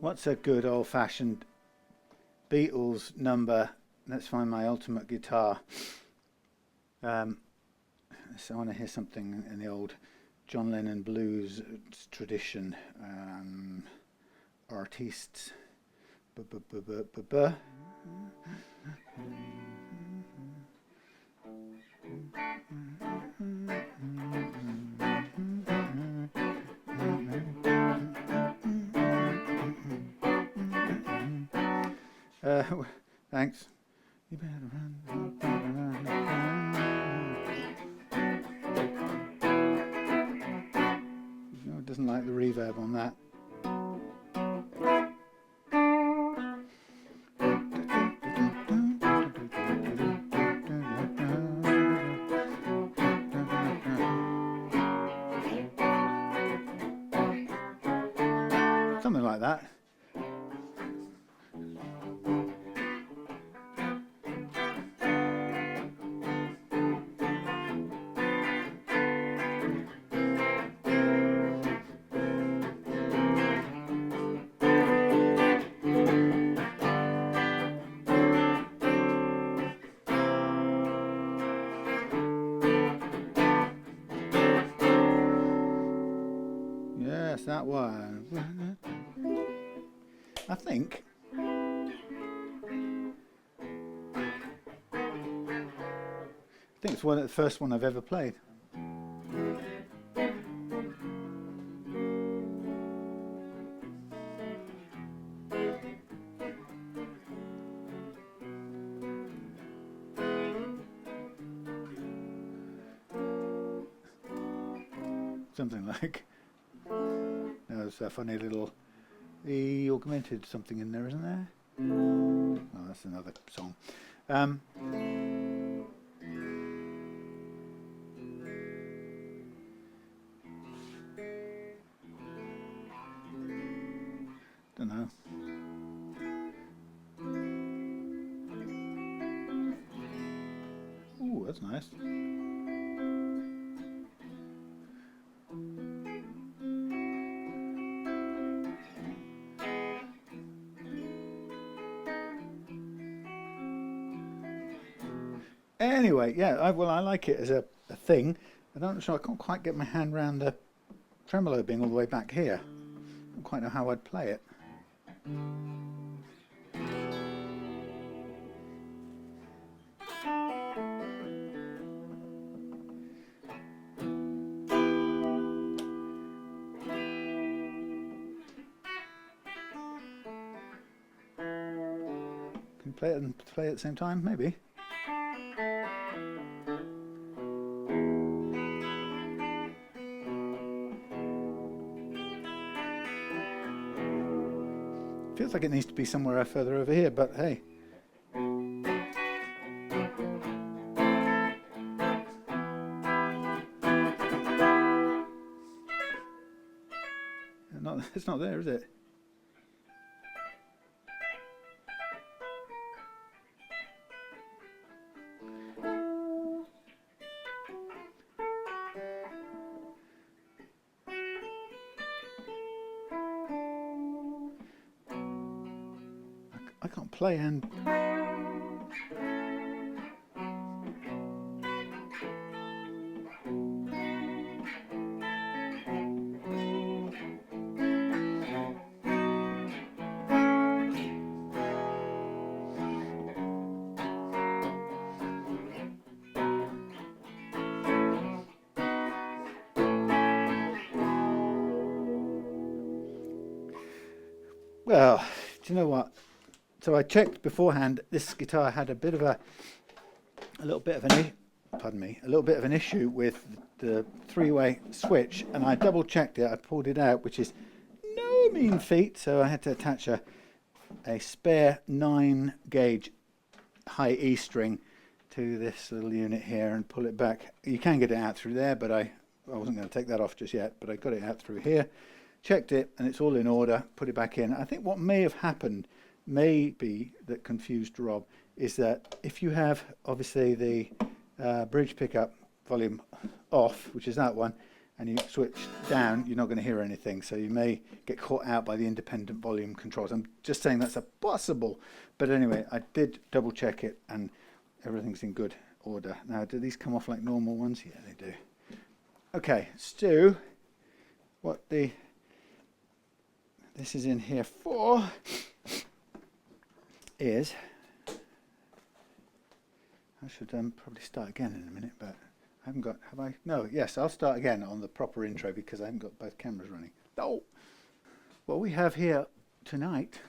What's a good old-fashioned Beatles number? Let's find my ultimate guitar. So I want to hear something in the old John Lennon blues tradition. Artists. Thanks. You better run. No, it doesn't like the reverb on that. Something like that. Yes, that one. I think it's the first one I've ever played. Something like, there's a funny little augmented something in there, isn't there? Oh, that's another song. Don't know. Ooh, that's nice. Anyway, yeah, I like it as a thing. I can't quite get my hand around the tremolo being all the way back here. I don't quite know how I'd play it. Can you play it and play at the same time? Maybe. Feels like it needs to be somewhere further over here, but hey. It's not there, is it? I can't play and... Well, do you know what? So I checked beforehand. This guitar had a little bit of an issue with the three-way switch, and I double-checked it. I pulled it out, which is no mean feat. So I had to attach a spare 9-gauge high E string to this little unit here and pull it back. You can get it out through there, but I wasn't going to take that off just yet. But I got it out through here, checked it, and it's all in order. Put it back in. I think what may have happened, maybe that confused Rob, is that if you have obviously the bridge pickup volume off, which is that one, and you switch down, you're not going to hear anything. So you may get caught out by the independent volume controls. I'm just saying that's a possible. But anyway, I did double check it and everything's in good order. Now, do these come off like normal ones? Yeah, they do. Okay, Stu, what this is in here for is, I should probably start again in a minute, but I haven't got, have I? No, yes, I'll start again on the proper intro because I haven't got both cameras running. Oh! What we have here tonight,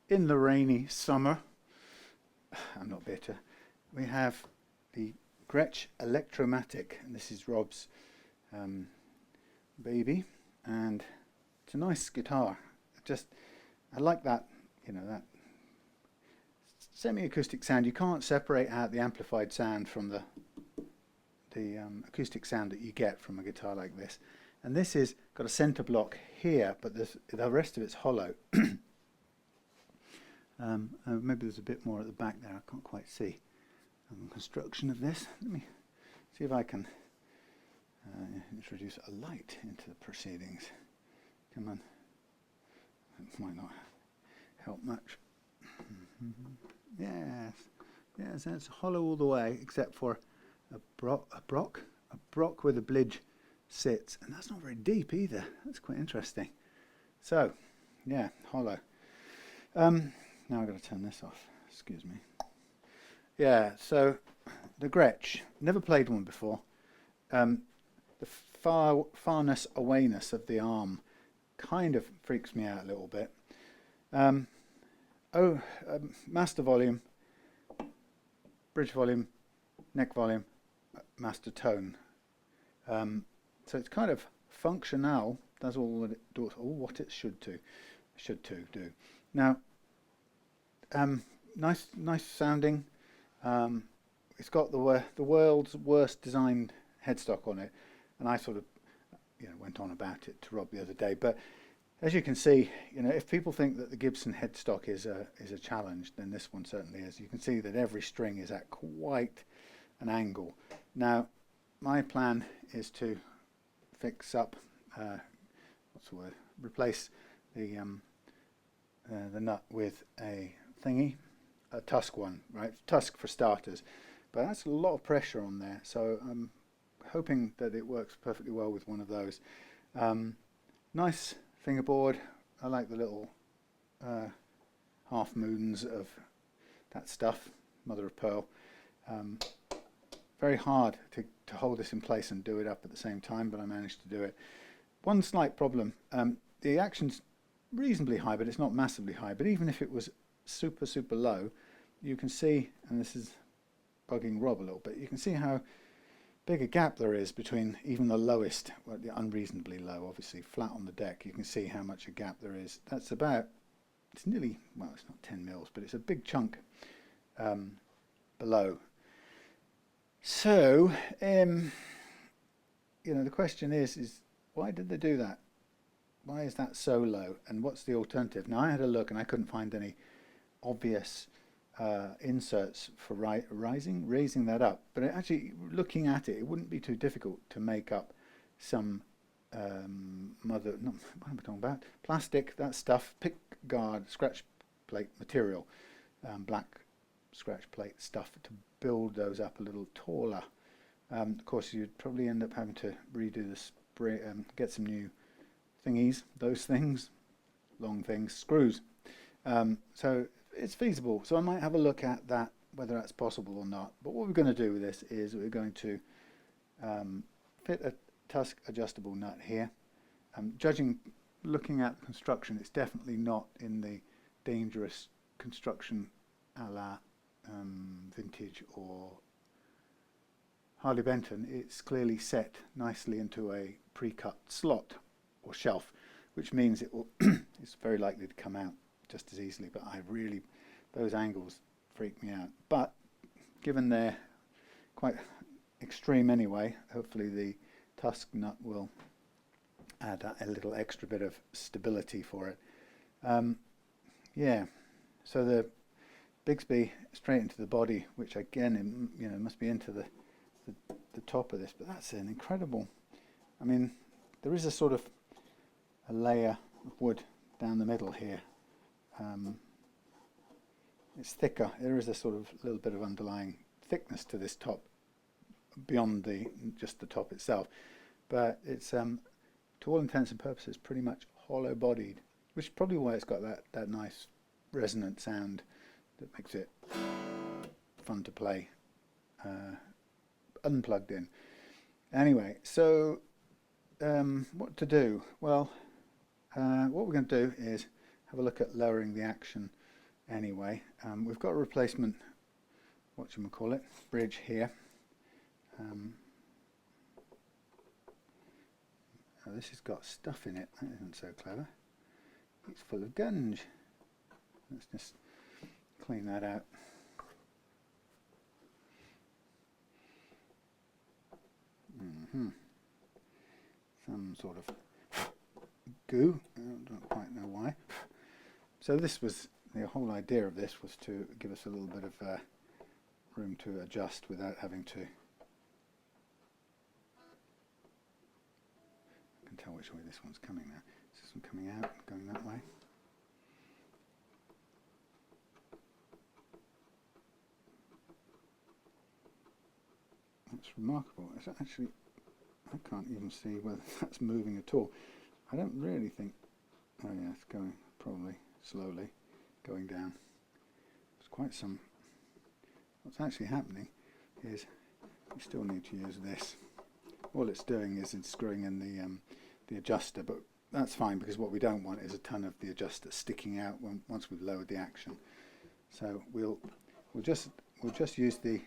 in the rainy summer, I'm not bitter, we have the Gretsch Electromatic, and this is Rob's baby, and it's a nice guitar. I like that, you know, that semi-acoustic sound. You can't separate out the amplified sound from the acoustic sound that you get from a guitar like this. And this is got a center block here, but the rest of it's hollow. Maybe there's a bit more at the back there. I can't quite see construction of this. Let me see if I can introduce a light into the proceedings. Come on. It might not help much. Yes, yes, it's hollow all the way, except for a brock where the bridge sits, and that's not very deep either. That's quite interesting. So, yeah, hollow. Now I've got to turn this off. Excuse me. Yeah, so the Gretsch. Never played one before. The farness awayness of the arm kind of freaks me out a little bit. Master volume, bridge volume, neck volume, master tone. So it's kind of functional. Does all that it does, all what it should do. Now, nice sounding. It's got the world's worst designed headstock on it, and I sort of, went on about it to Rob the other day. But as you can see, if people think that the Gibson headstock is a challenge, then this one certainly is. You can see that every string is at quite an angle. Now, my plan is to fix up, replace the nut with a thingy, a Tusq one, right? Tusq for starters, but that's a lot of pressure on there, so I'm hoping that it works perfectly well with one of those. Nice fingerboard. I like the little half moons of that stuff, mother of pearl. Very hard to hold this in place and do it up at the same time, but I managed to do it. One slight problem, the action's reasonably high, but it's not massively high. But even if it was super low, you can see, and this is bugging Rob a little bit, you can see how big a gap there is between even the lowest, well, the unreasonably low, obviously flat on the deck. You can see how much a gap there is. That's about, it's nearly, well, it's not 10 mils, but it's a big chunk below. So, the question is why did they do that? Why is that so low? And what's the alternative? Now, I had a look and I couldn't find any obvious inserts for raising that up. But actually, looking at it, it wouldn't be too difficult to make up some what am I talking about? Plastic, that stuff, pick guard, scratch plate material, black scratch plate stuff to build those up a little taller. Of course, you'd probably end up having to redo the spray, get some new thingies, those things, long things, screws. So it's feasible. So I might have a look at that, whether that's possible or not. But what we're going to do with this is we're going to fit a Tusq adjustable nut here. Looking at the construction, it's definitely not in the dangerous construction a la vintage or Harley Benton. It's clearly set nicely into a pre-cut slot or shelf, which means it will it's very likely to come out just as easily. But those angles freak me out. But given they're quite extreme anyway, hopefully the Tusq nut will add a little extra bit of stability for it. Yeah, so the Bigsby straight into the body, which again, must be into the the top of this, but that's an incredible, I mean, there is a sort of a layer of wood down the middle here. It's thicker. There is a sort of little bit of underlying thickness to this top beyond just the top itself, but it's to all intents and purposes pretty much hollow bodied, which is probably why it's got that nice resonant sound that makes it fun to play unplugged in. Anyway, so what to do? Well, what we're going to do is have a look at lowering the action anyway. We've got a replacement, whatchamacallit, bridge here. Oh, this has got stuff in it. That isn't so clever. It's full of gunge. Let's just clean that out. Some sort of goo. I don't quite know why. So this was, the whole idea of this was to give us a little bit of room to adjust without having to. I can tell which way this one's coming now. Is this one coming out, going that way? That's remarkable. It's actually, I can't even see whether that's moving at all. I don't really think, oh yeah, it's going probably slowly going down. It's quite some, what's actually happening is we still need to use this. All it's doing is it's screwing in the adjuster, but that's fine because what we don't want is a ton of the adjuster sticking out once we've lowered the action. So we'll just use the,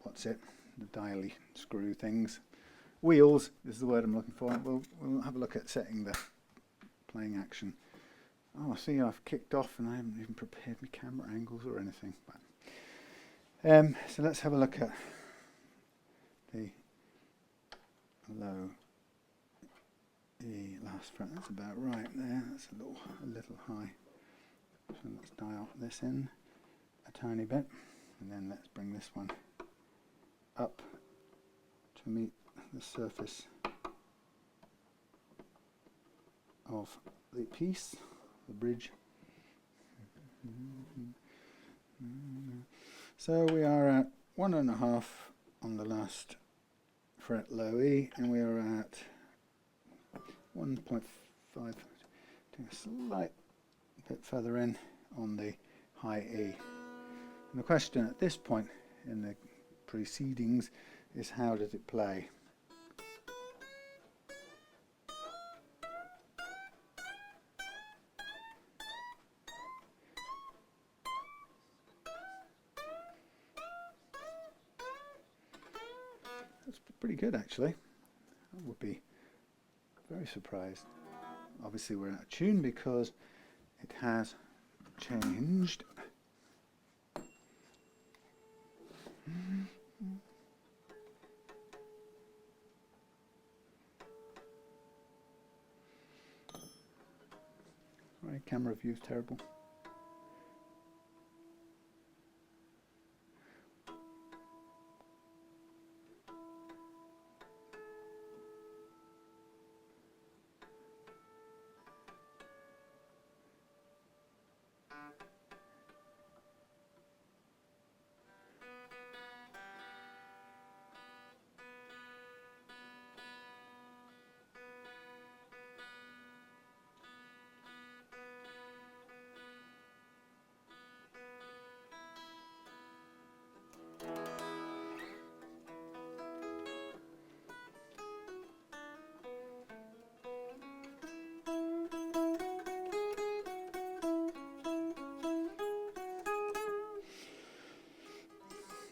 what's it, the dially screw things. Wheels is the word I'm looking for. We'll have a look at setting the playing action. Oh, I see I've kicked off and I haven't even prepared my camera angles or anything. So let's have a look at the low E last fret. That's about right there. That's a little high. So let's dial this in a tiny bit, and then let's bring this one up to meet the surface of the piece, the bridge. So we are at 1.5 on the last fret low E, and we are at 1.5, a slight bit further in on the high E. And the question at this point in the proceedings is, how does it play? That's pretty good actually. I would be very surprised. Obviously we're out of tune because it has changed. Right, camera view's terrible.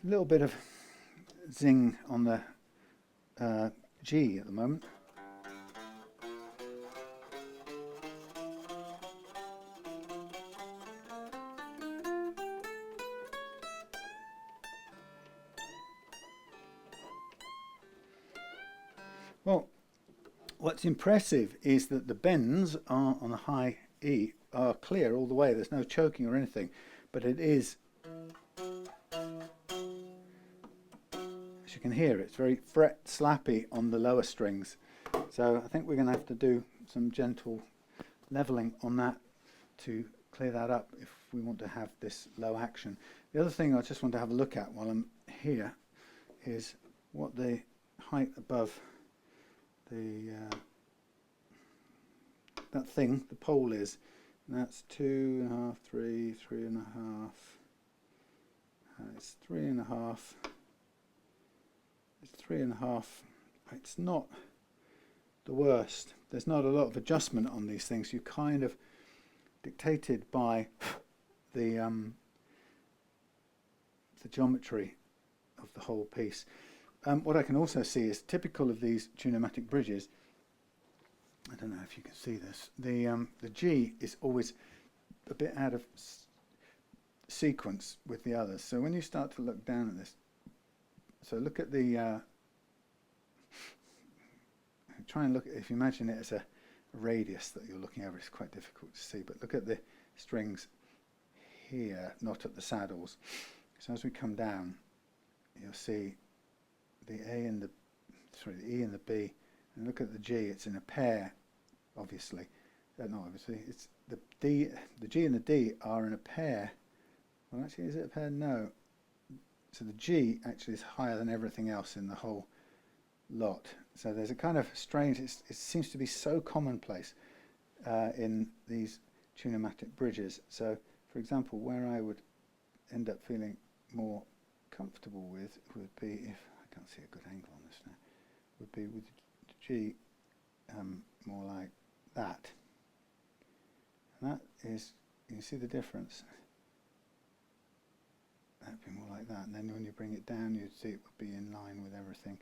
A little bit of zing on the G at the moment. Well, what's impressive is that the bends are on the high E are clear all the way. There's no choking or anything, but it is can hear it's very fret slappy on the lower strings. So I think we're going to have to do some gentle leveling on that to clear that up if we want to have this low action. The other thing I just want to have a look at while I'm here is what the height above the that thing, the pole is. And that's 2.5, 3, 3.5. It's 3.5. It's 3.5. It's not the worst. There's not a lot of adjustment on these things. You kind of dictated by the geometry of the whole piece. What I can also see is typical of these tunematic bridges. I don't know if you can see this. The G is always a bit out of sequence with the others. So when you start to look down at this, so look at the. Try and look at, if you imagine it as a radius that you're looking over, it's quite difficult to see, but look at the strings here, not at the saddles. So as we come down, you'll see the A and the E and the B, and look at the G. It's in a pair, obviously. Not obviously. It's the D. The G and the D are in a pair. Well, actually, is it a pair? No. So the G actually is higher than everything else in the whole lot. So there's a kind of strange. It seems to be so commonplace in these tunematic bridges. So, for example, where I would end up feeling more comfortable with would be, if I can't see a good angle on this now, would be with G more like that. And that is, you see the difference? That'd be more like that. And then when you bring it down, you'd see it would be in line with everything.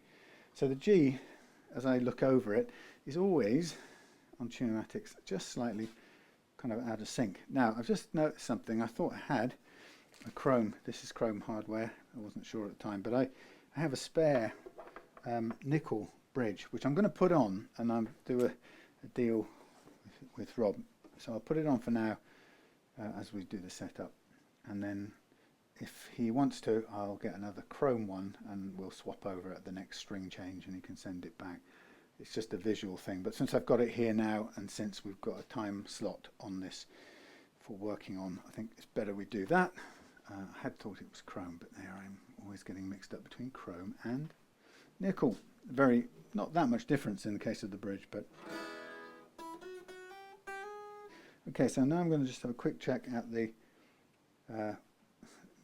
So the G, as I look over it, is always, on tunematics, just slightly kind of out of sync. Now, I've just noticed something. I thought I had a chrome. This is chrome hardware. I wasn't sure at the time, but I have a spare nickel bridge, which I'm going to put on, and I'll do a deal with Rob. So I'll put it on for now as we do the setup, and then if he wants to, I'll get another chrome one and we'll swap over at the next string change and he can send it back. It's just a visual thing, but since I've got it here now and since we've got a time slot on this for working on, I think it's better we do that. I had thought it was chrome, but there I'm always getting mixed up between chrome and nickel. Not that much difference in the case of the bridge, but okay, so now I'm going to just have a quick check at the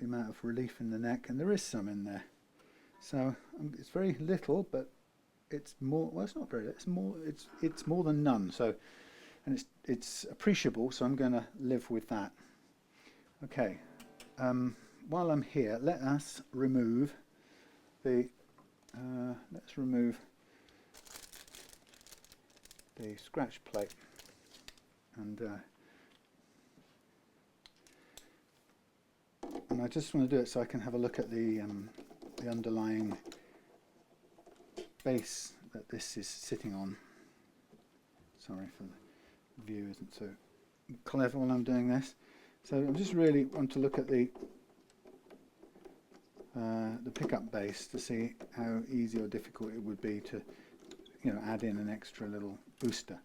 amount of relief in the neck, and there is some in there. So it's very little, but it's more. Well, it's not very little. It's more. It's more than none. So, and it's appreciable. So I'm going to live with that. Okay. While I'm here, let us remove the. Let's remove the scratch plate and I just want to do it so I can have a look at the underlying base that this is sitting on. Sorry for the view isn't so clever while I'm doing this. So I just really want to look at the pickup base to see how easy or difficult it would be to, add in an extra little booster.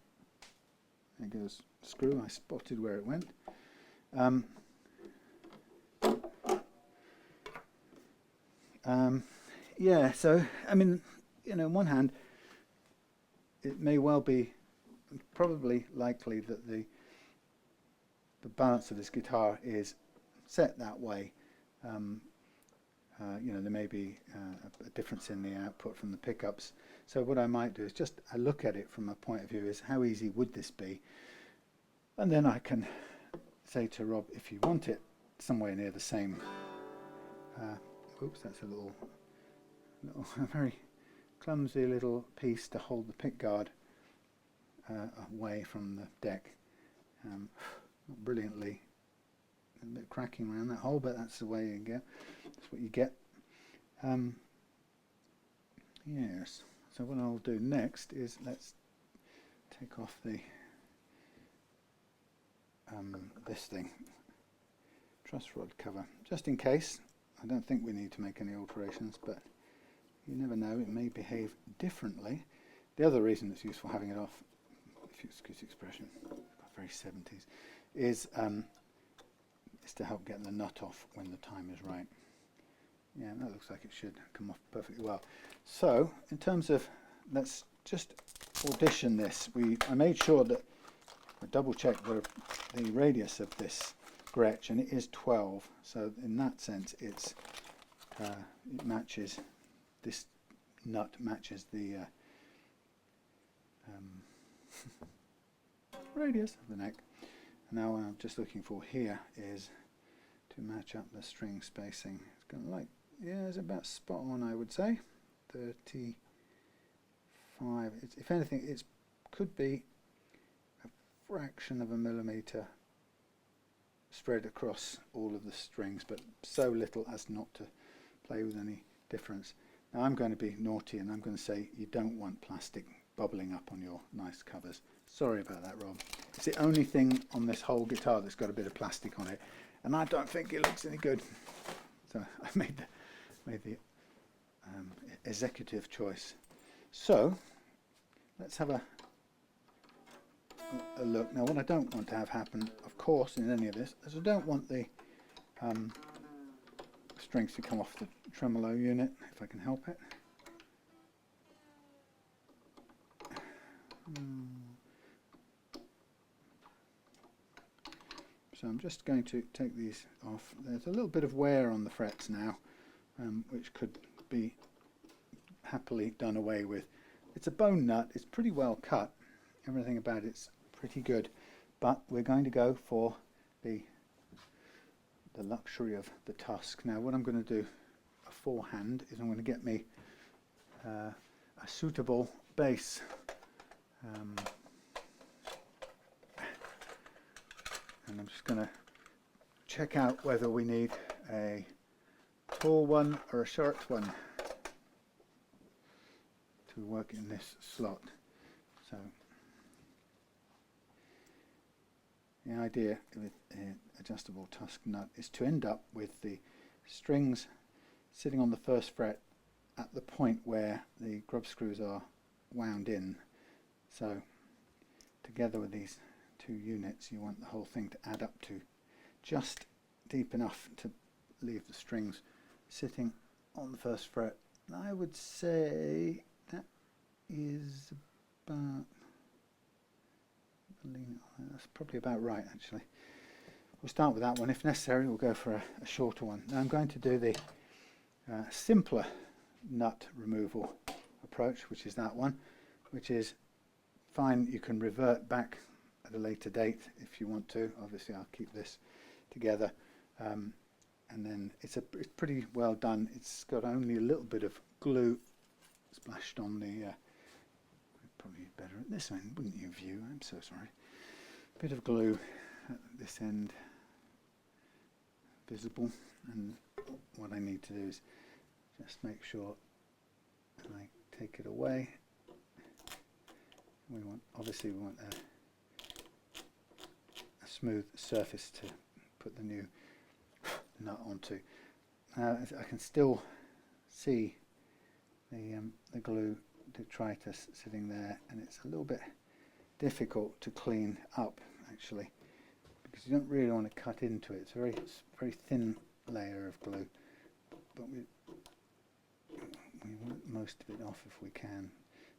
There goes the screw. I spotted where it went. Yeah, so I mean, on one hand, it may well be, probably likely that the balance of this guitar is set that way. There may be a difference in the output from the pickups. So what I might do is just look at it from a point of view is how easy would this be, and then I can say to Rob, if you want it somewhere near the same. Oops, that's a very clumsy little piece to hold the pick guard away from the deck. Not brilliantly, a bit cracking around that hole, but that's the way you get. That's what you get. Yes. So what I'll do next is let's take off the this thing, truss rod cover, just in case. I don't think we need to make any alterations, but You never know, it may behave differently. The other reason it's useful having it off, if you excuse the expression, very 70s, is to help get the nut off when the time is right. Yeah, that looks like it should come off perfectly well. So, in terms of, let's just audition this. I made sure that I double-checked the radius of this Gretch, and it is 12. So, in that sense, it matches, this nut matches the radius of the neck. Now, what I'm just looking for here is to match up the string spacing. It's going to like, yeah, it's about spot on, I would say. 35. If anything, it could be a fraction of a millimetre spread across all of the strings, but so little as not to play with any difference. Now I'm going to be naughty and I'm going to say you don't want plastic bubbling up on your nice covers. Sorry about that, Rob. It's the only thing on this whole guitar that's got a bit of plastic on it, and I don't think it looks any good. So I made the executive choice. So let's have a look. Now what I don't want to have happen, of course, in any of this, is I don't want the strings to come off the tremolo unit, if I can help it. So I'm just going to take these off. There's a little bit of wear on the frets now, which could be happily done away with. It's a bone nut, it's pretty well cut, everything about it's pretty good, but we're going to go for the luxury of the Tusq. Now what I'm going to do beforehand is I'm going to get me a suitable bass. And I'm just going to check out whether we need a tall one or a short one to work in this slot. So the idea with an adjustable Tusq nut is to end up with the strings sitting on the first fret at the point where the grub screws are wound in. So together with these two units, you want the whole thing to add up to just deep enough to leave the strings sitting on the first fret. I would say that is about, that's probably about right actually. We'll start with that one. If necessary, we'll go for a shorter one. Now I'm going to do the simpler nut removal approach, which is that one, which is fine. You can revert back at a later date if you want to. Obviously I'll keep this together, and then it's pretty well done. It's got only a little bit of glue splashed on the probably better at this end, wouldn't you, View? I'm so sorry. Bit of glue at this end visible, and what I need to do is just make sure I take it away. Obviously we want a smooth surface to put the new nut onto. Now I can still see the glue detritus sitting there, and it's a little bit difficult to clean up actually, because you don't really want to cut into it. It's a very thin layer of glue, but we want most of it off if we can.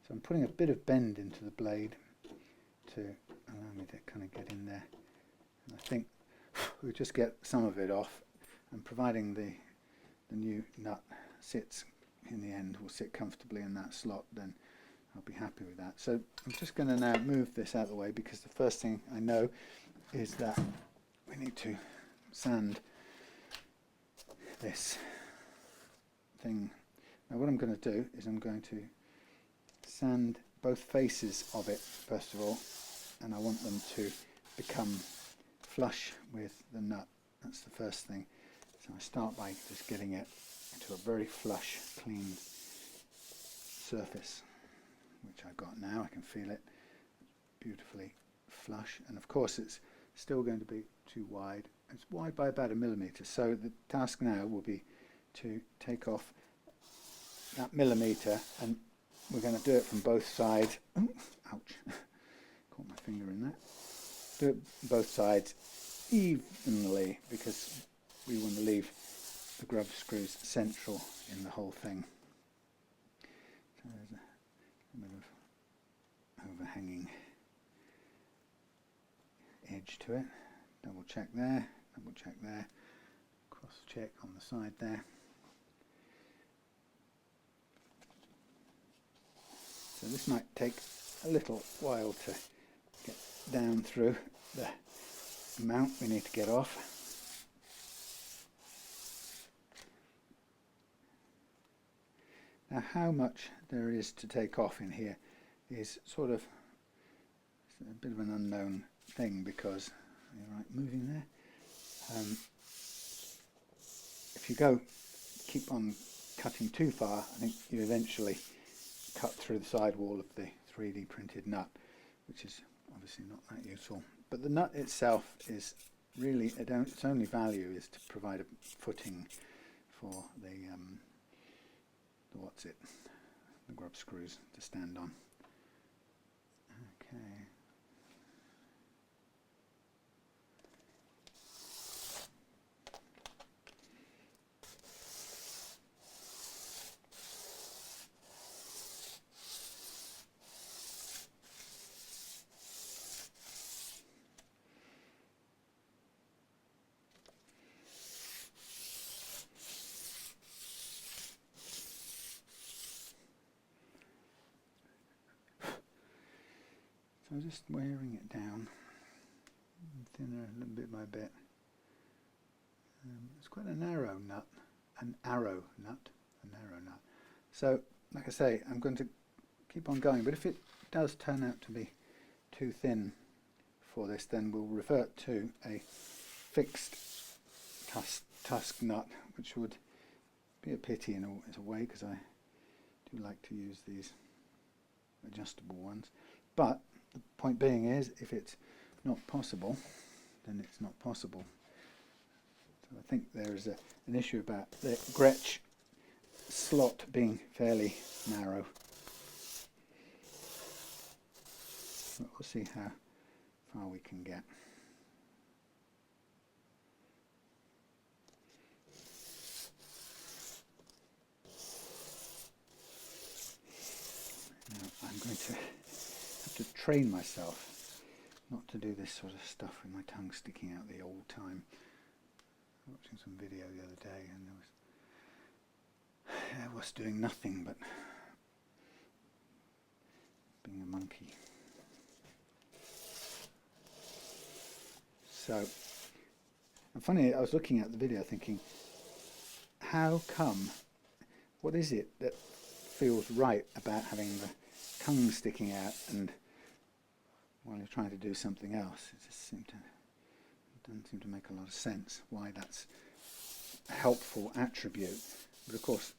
So I'm putting a bit of bend into the blade to allow me to kind of get in there. And I think we'll just get some of it off, and providing the new nut sits in the end, will sit comfortably in that slot, then I'll be happy with that. So I'm just going to now move this out of the way, because the first thing I know is that we need to sand this thing. Now what I'm going to do is I'm going to sand both faces of it first of all, and I want them to become flush with the nut. That's the first thing. So I start by just getting it into a very flush, clean surface, which I've got now. I can feel it beautifully flush, and of course it's still going to be too wide. It's wide by about 1 millimetre, so the task now will be to take off that millimetre, and we're going to do it from both sides. Ooh, ouch, caught my finger in that. Do it both sides evenly, because we want to leave the grub screws central in the whole thing. So there's a bit of overhanging edge to it. Double check there, double check there, cross check on the side there. So this might take a little while to get down through the amount we need to get off. Now, how much there is to take off in here is sort of a bit of an unknown thing, because you're right moving there. If you keep on cutting too far, I think you eventually cut through the sidewall of the 3D printed nut, which is obviously not that useful. But the nut itself is really, its only value is to provide a footing for the the grub screws to stand on. Okay. So just wearing it down, thinner a little bit by bit. It's quite a narrow nut, an arrow nut, a narrow nut. So, like I say, I'm going to keep on going, but if it does turn out to be too thin for this, then we'll revert to a fixed Tusq nut, which would be a pity in a way, because I do like to use these adjustable ones. But the point being is, if it's not possible, then it's not possible. So I think there is an issue about the Gretsch slot being fairly narrow. But we'll see how far we can get. Now I'm going to to train myself not to do this sort of stuff with my tongue sticking out the old time. I was watching some video the other day, and I was doing nothing but being a monkey. So, and funny, I was looking at the video thinking, how come, what is it that feels right about having the tongue sticking out and while you're trying to do something else? It just doesn't seem to make a lot of sense why that's a helpful attribute. But of course,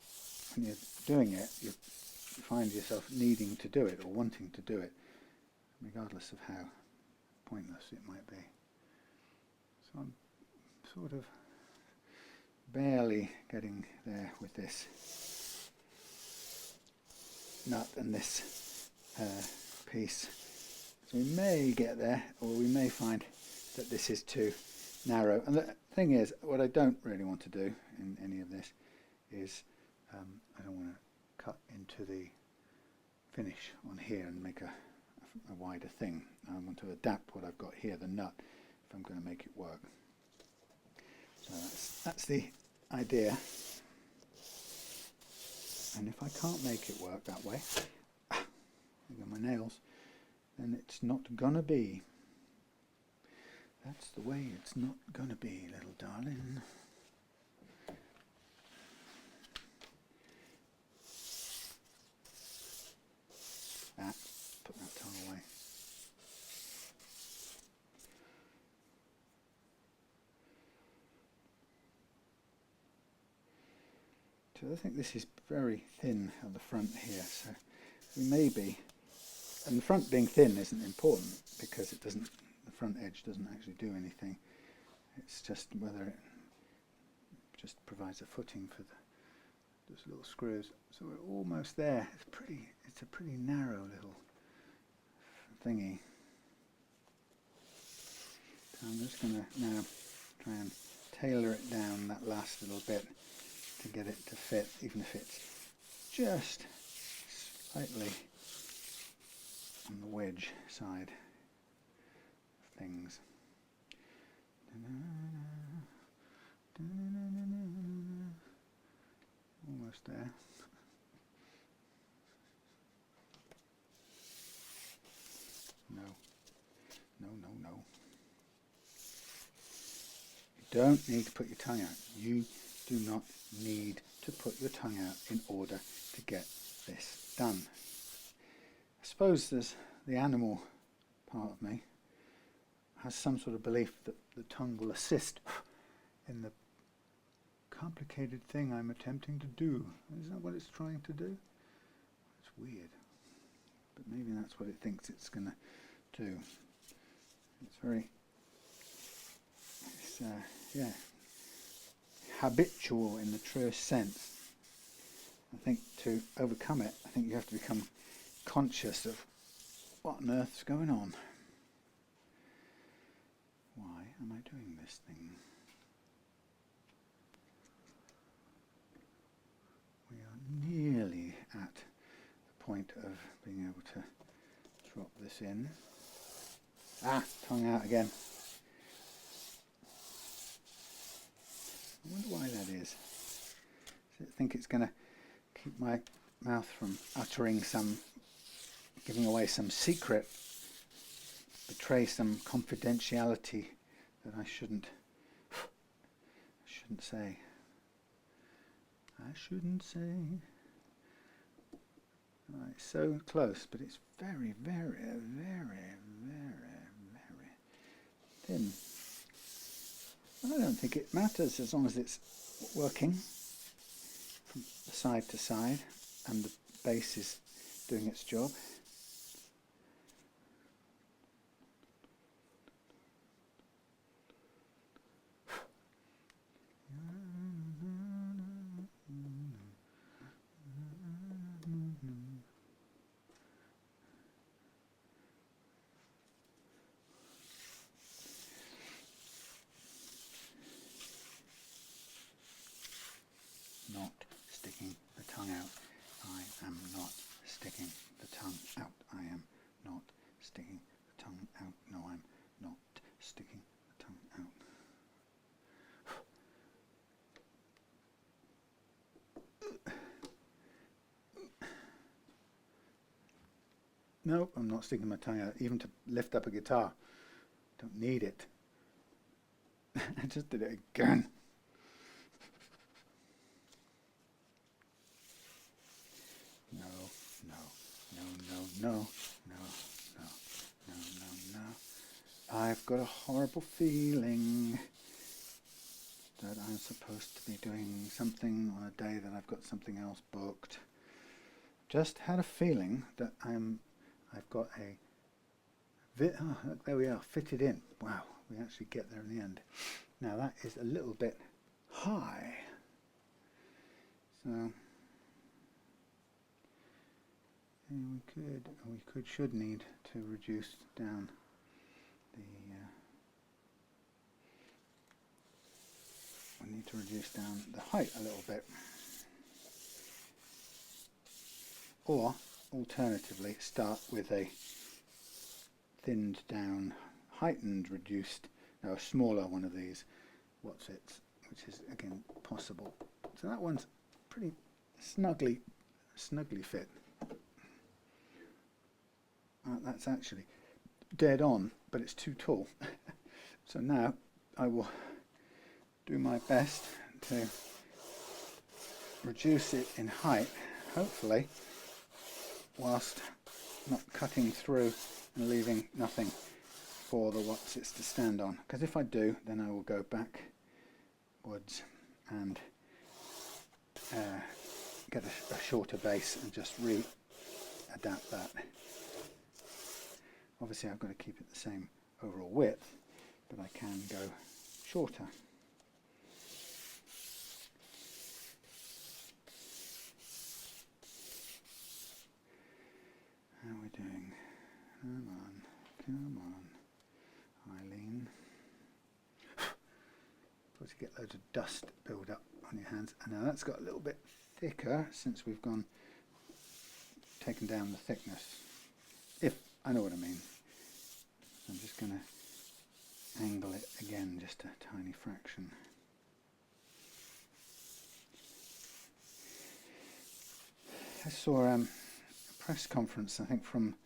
when you're doing it, you find yourself needing to do it or wanting to do it, regardless of how pointless it might be. So I'm sort of barely getting there with this nut and this piece. So we may get there, or we may find that this is too narrow. And the thing is, what I don't really want to do in any of this is I don't want to cut into the finish on here and make a wider thing. I want to adapt what I've got here, the nut, if I'm going to make it work. So that's the idea. And if I can't make it work that way, look at my nails, then it's not gonna be. That's the way it's not gonna be, little darling. Put that tongue away. So I think this is very thin at the front here, so we may be, and the front being thin isn't important because it doesn't, the front edge doesn't actually do anything. It's just whether it just provides a footing for just little screws. So we're almost there. It's a pretty narrow little thingy. So I'm just going to now try and tailor it down that last little bit to get it to fit, even if it's just slightly on the wedge side of things. Almost there. No. No, no, no. You don't need to put your tongue out. You do not need to put your tongue out in order to get this done. I suppose there's the animal part of me has some sort of belief that the tongue will assist in the complicated thing I'm attempting to do. Isn't that what it's trying to do? It's weird. But maybe that's what it thinks it's going to do. It's very, yeah, habitual in the truest sense. I think to overcome it, I think you have to become conscious of what on earth's going on. Why am I doing this thing? We are nearly at the point of being able to drop this in. Ah, tongue out again. I wonder why that is. Does it think it's going to keep my mouth from uttering giving away some secret, betray some confidentiality that I shouldn't say. I shouldn't say. Right, so close, but it's very, very, very, very, very thin. I don't think it matters as long as it's working from the side to side and the bass is doing its job. Not sticking the tongue out. I am not sticking the tongue out. I am not sticking the tongue out. No, I'm not sticking the tongue out. No, I'm not sticking my tongue out, even to lift up a guitar. Don't need it. I just did it again. No, no, no, no, no, no, no, no, no, no. I've got a horrible feeling that I'm supposed to be doing something on a day that I've got something else booked. Just had a feeling that I've got there we are, fitted in. Wow, we actually get there in the end. Now that is a little bit high. So should need to reduce down we need to reduce down the height a little bit. Or alternatively start with a thinned down, heightened, reduced, no, a smaller one of these, which is again possible. So that one's pretty snugly fit. That's actually dead on, but it's too tall. So now I will do my best to reduce it in height, hopefully, whilst not cutting through and leaving nothing for the whatsits to stand on. Because if I do, then I will go backwards and get a shorter bass and just re-adapt that. Obviously I've got to keep it the same overall width, but I can go shorter. we doing? Come on, Eileen. Supposed to get loads of dust build up on your hands. And now that's got a little bit thicker since we've taken down the thickness. If I know what I mean. I'm just going to angle it again just a tiny fraction. I saw a press conference, I think, from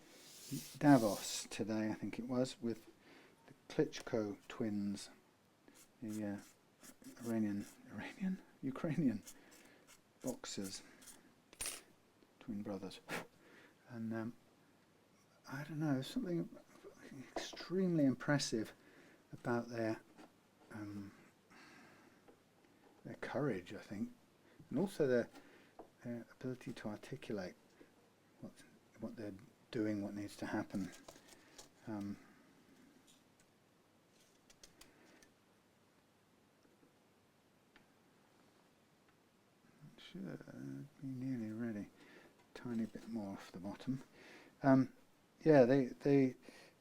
Davos today, I think it was, with the Klitschko twins, the Ukrainian boxers, twin brothers. And I don't know, something extremely impressive about their courage, I think, and also their ability to articulate what they're doing, what needs to happen. Should be nearly ready. Tiny bit more off the bottom. Yeah, there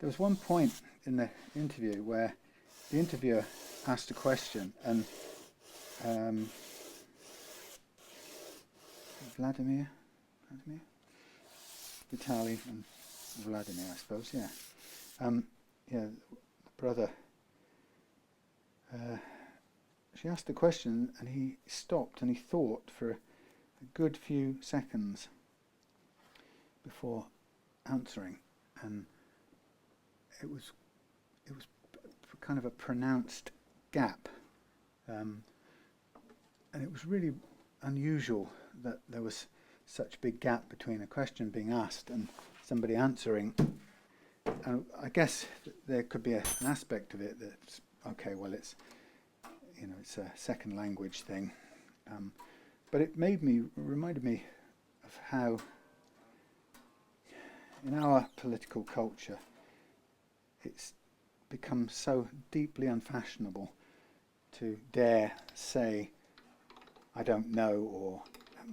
was one point in the interview where the interviewer asked a question, and Vladimir, Vitaly and Vladimir, I suppose, yeah. Yeah, the brother, she asked the question and he stopped and he thought for a good few seconds before answering, and it was kind of a pronounced gap, and it was really unusual that there was such a big gap between a question being asked and somebody answering. And I guess there could be an aspect of it that's okay. Well, it's a second language thing, but it reminded me of how in our political culture it's become so deeply unfashionable to dare say I don't know, or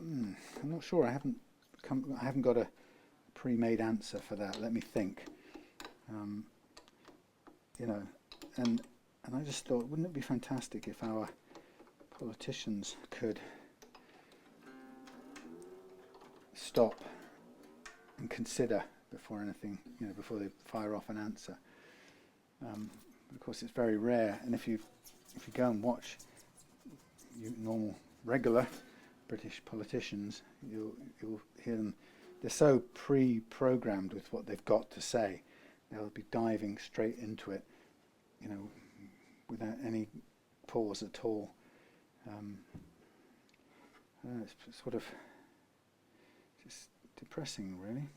I'm not sure, I haven't got a pre-made answer for that, let me think. And I just thought, wouldn't it be fantastic if our politicians could stop and consider before anything, before they fire off an answer. Of course, it's very rare, and if you go and watch normal, regular British politicians, you'll hear them. They're so pre-programmed with what they've got to say. They'll be diving straight into it, without any pause at all. It's sort of just depressing, really.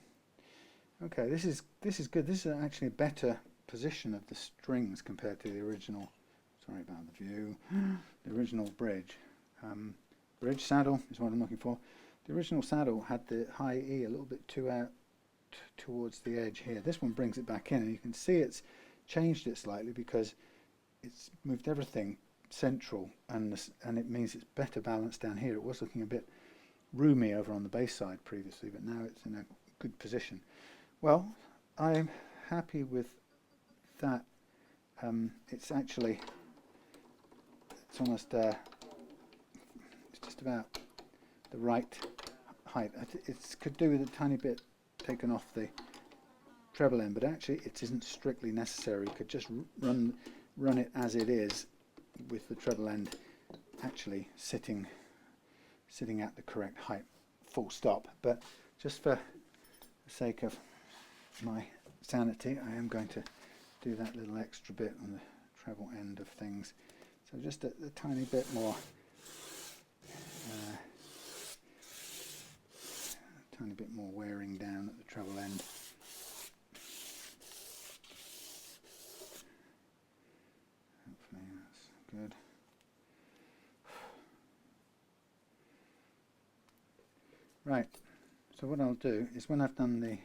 Okay, this is good. This is actually a better position of the strings compared to the original. Sorry about the view. The original bridge. Bridge saddle is what I'm looking for. The original saddle had the high E a little bit too out towards the edge here. This one brings it back in, and you can see it's changed it slightly because it's moved everything central, and it means it's better balanced down here. It was looking a bit roomy over on the bass side previously, but now it's in a good position. Well, I'm happy with that. It's almost it's just about the right height. It could do with a tiny bit taken off the treble end, but actually it isn't strictly necessary. You could just run it as it is, with the treble end actually sitting at the correct height, full stop. But just for the sake of my sanity, I am going to do that little extra bit on the treble end of things. So just a tiny bit more, wearing down at the treble end. Hopefully that's good. Right, so what I'll do is when I've done the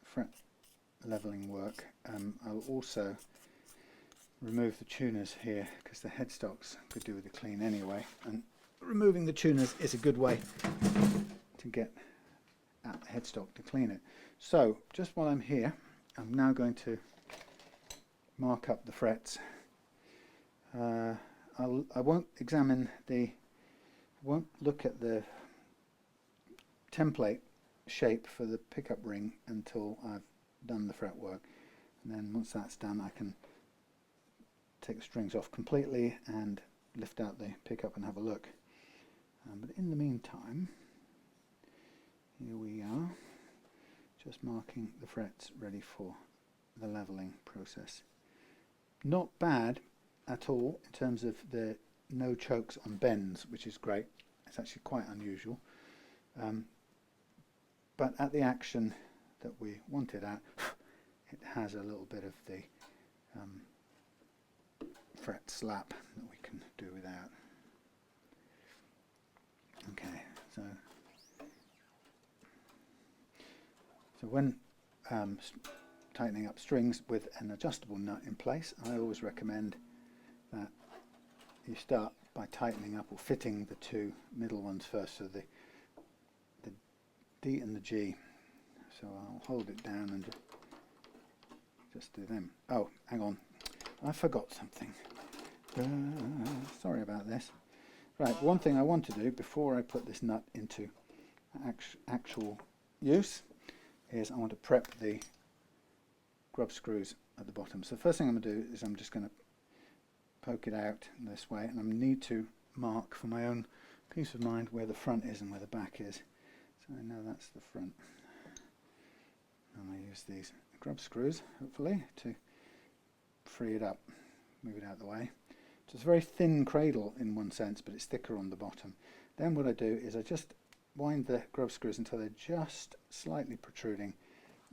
fret leveling work, I'll also remove the tuners here, because the headstocks could do with a clean anyway, and removing the tuners is a good way to get at the headstock to clean it. So just while I'm here, I'm now going to mark up the frets. I won't look at the template shape for the pickup ring until I've done the fret work, and then once that's done I can take the strings off completely and lift out the pickup and have a look. But in the meantime, here we are, just marking the frets ready for the leveling process. Not bad at all in terms of the no chokes on bends, which is great. It's actually quite unusual. But at the action that we wanted at, it has a little bit of the fret slap that we can do without. Okay, so when tightening up strings with an adjustable nut in place, I always recommend that you start by tightening up or fitting the two middle ones first, so the D and the G. So I'll hold it down and just do them. Oh, hang on, I forgot something. Sorry about this. Right, one thing I want to do before I put this nut into actual use is I want to prep the grub screws at the bottom. So the first thing I'm going to do is I'm just going to poke it out this way, and I need to mark for my own peace of mind where the front is and where the back is. So I know that's the front. And I use these grub screws, hopefully, to free it up, move it out of the way. So it's a very thin cradle in one sense, but it's thicker on the bottom. Then what I do is I just wind the grub screws until they're just slightly protruding,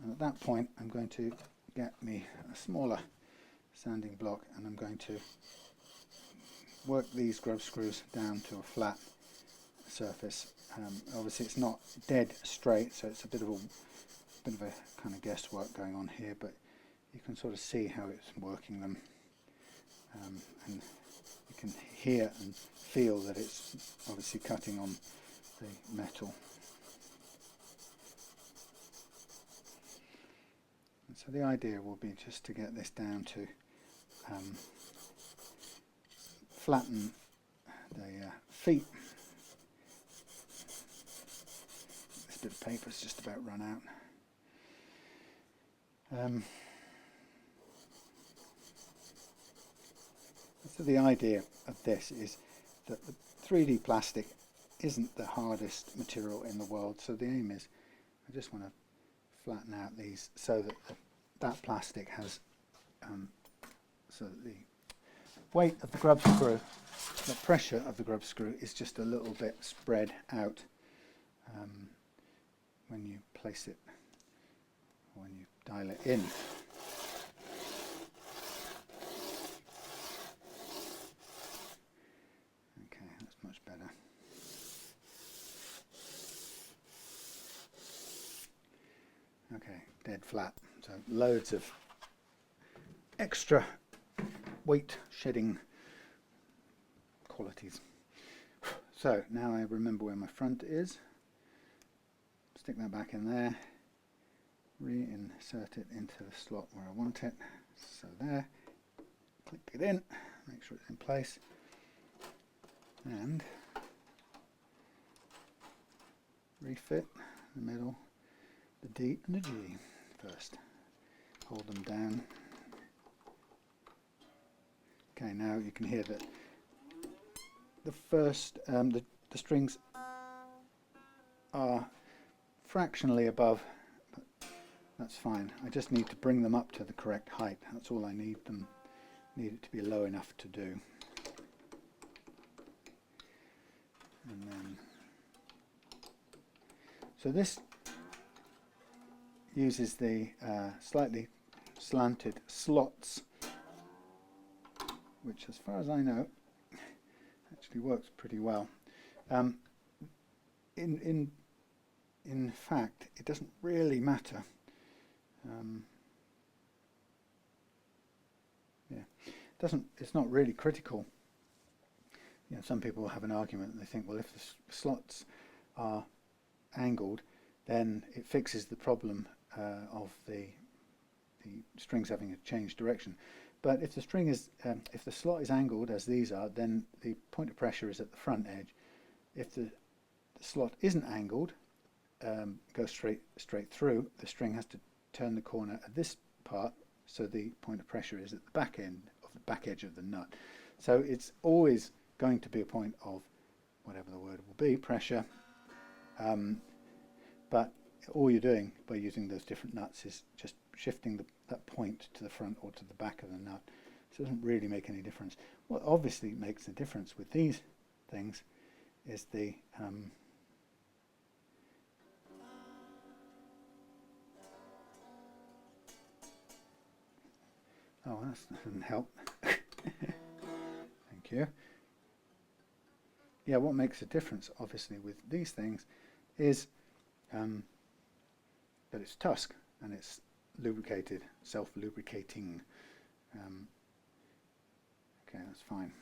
and at that point I'm going to get me a smaller sanding block, and I'm going to work these grub screws down to a flat surface. Obviously it's not dead straight, so it's a bit of a kind of guesswork going on here, but you can sort of see how it's working them, and you can hear and feel that it's obviously cutting on the metal. And so the idea will be just to get this down to flatten the feet. This bit of paper's just about run out. So the idea of this is that the 3D plastic isn't the hardest material in the world, so the aim is I just want to flatten out these so that that plastic has so that the weight of the grub screw, the pressure of the grub screw is just a little bit spread out when you place it, when you dial it in. Okay, that's much better. Okay, dead flat. So loads of extra weight shedding qualities. So now I remember where my front is. Stick that back in there. Reinsert it into the slot where I want it. So there. Click it in. Make sure it's in place. And refit the middle, the D and the G first. Hold them down. Okay, now you can hear that the first, the strings are fractionally above, but that's fine. I just need to bring them up to the correct height. That's all I need it to be low enough to do. And then, so this uses the slightly slanted slots, which as far as I know actually works pretty well. In fact, it doesn't really matter. It's not really critical. Some people have an argument and they think, well, if the slots are angled, then it fixes the problem of the strings having a changed direction. But if the string is, if the slot is angled as these are, then the point of pressure is at the front edge. If the slot isn't angled, goes straight through, the string has to turn the corner at this part, so the point of pressure is at the back end of the back edge of the nut. So it's always going to be a point of whatever the word will be, pressure, but all you're doing by using those different nuts is just shifting that point to the front or to the back of the nut. So it doesn't really make any difference. What obviously makes a difference with these things is the oh, that doesn't help. Thank you. Yeah, what makes a difference obviously with these things is that it's Tusq and it's lubricated, self-lubricating. Okay, that's fine.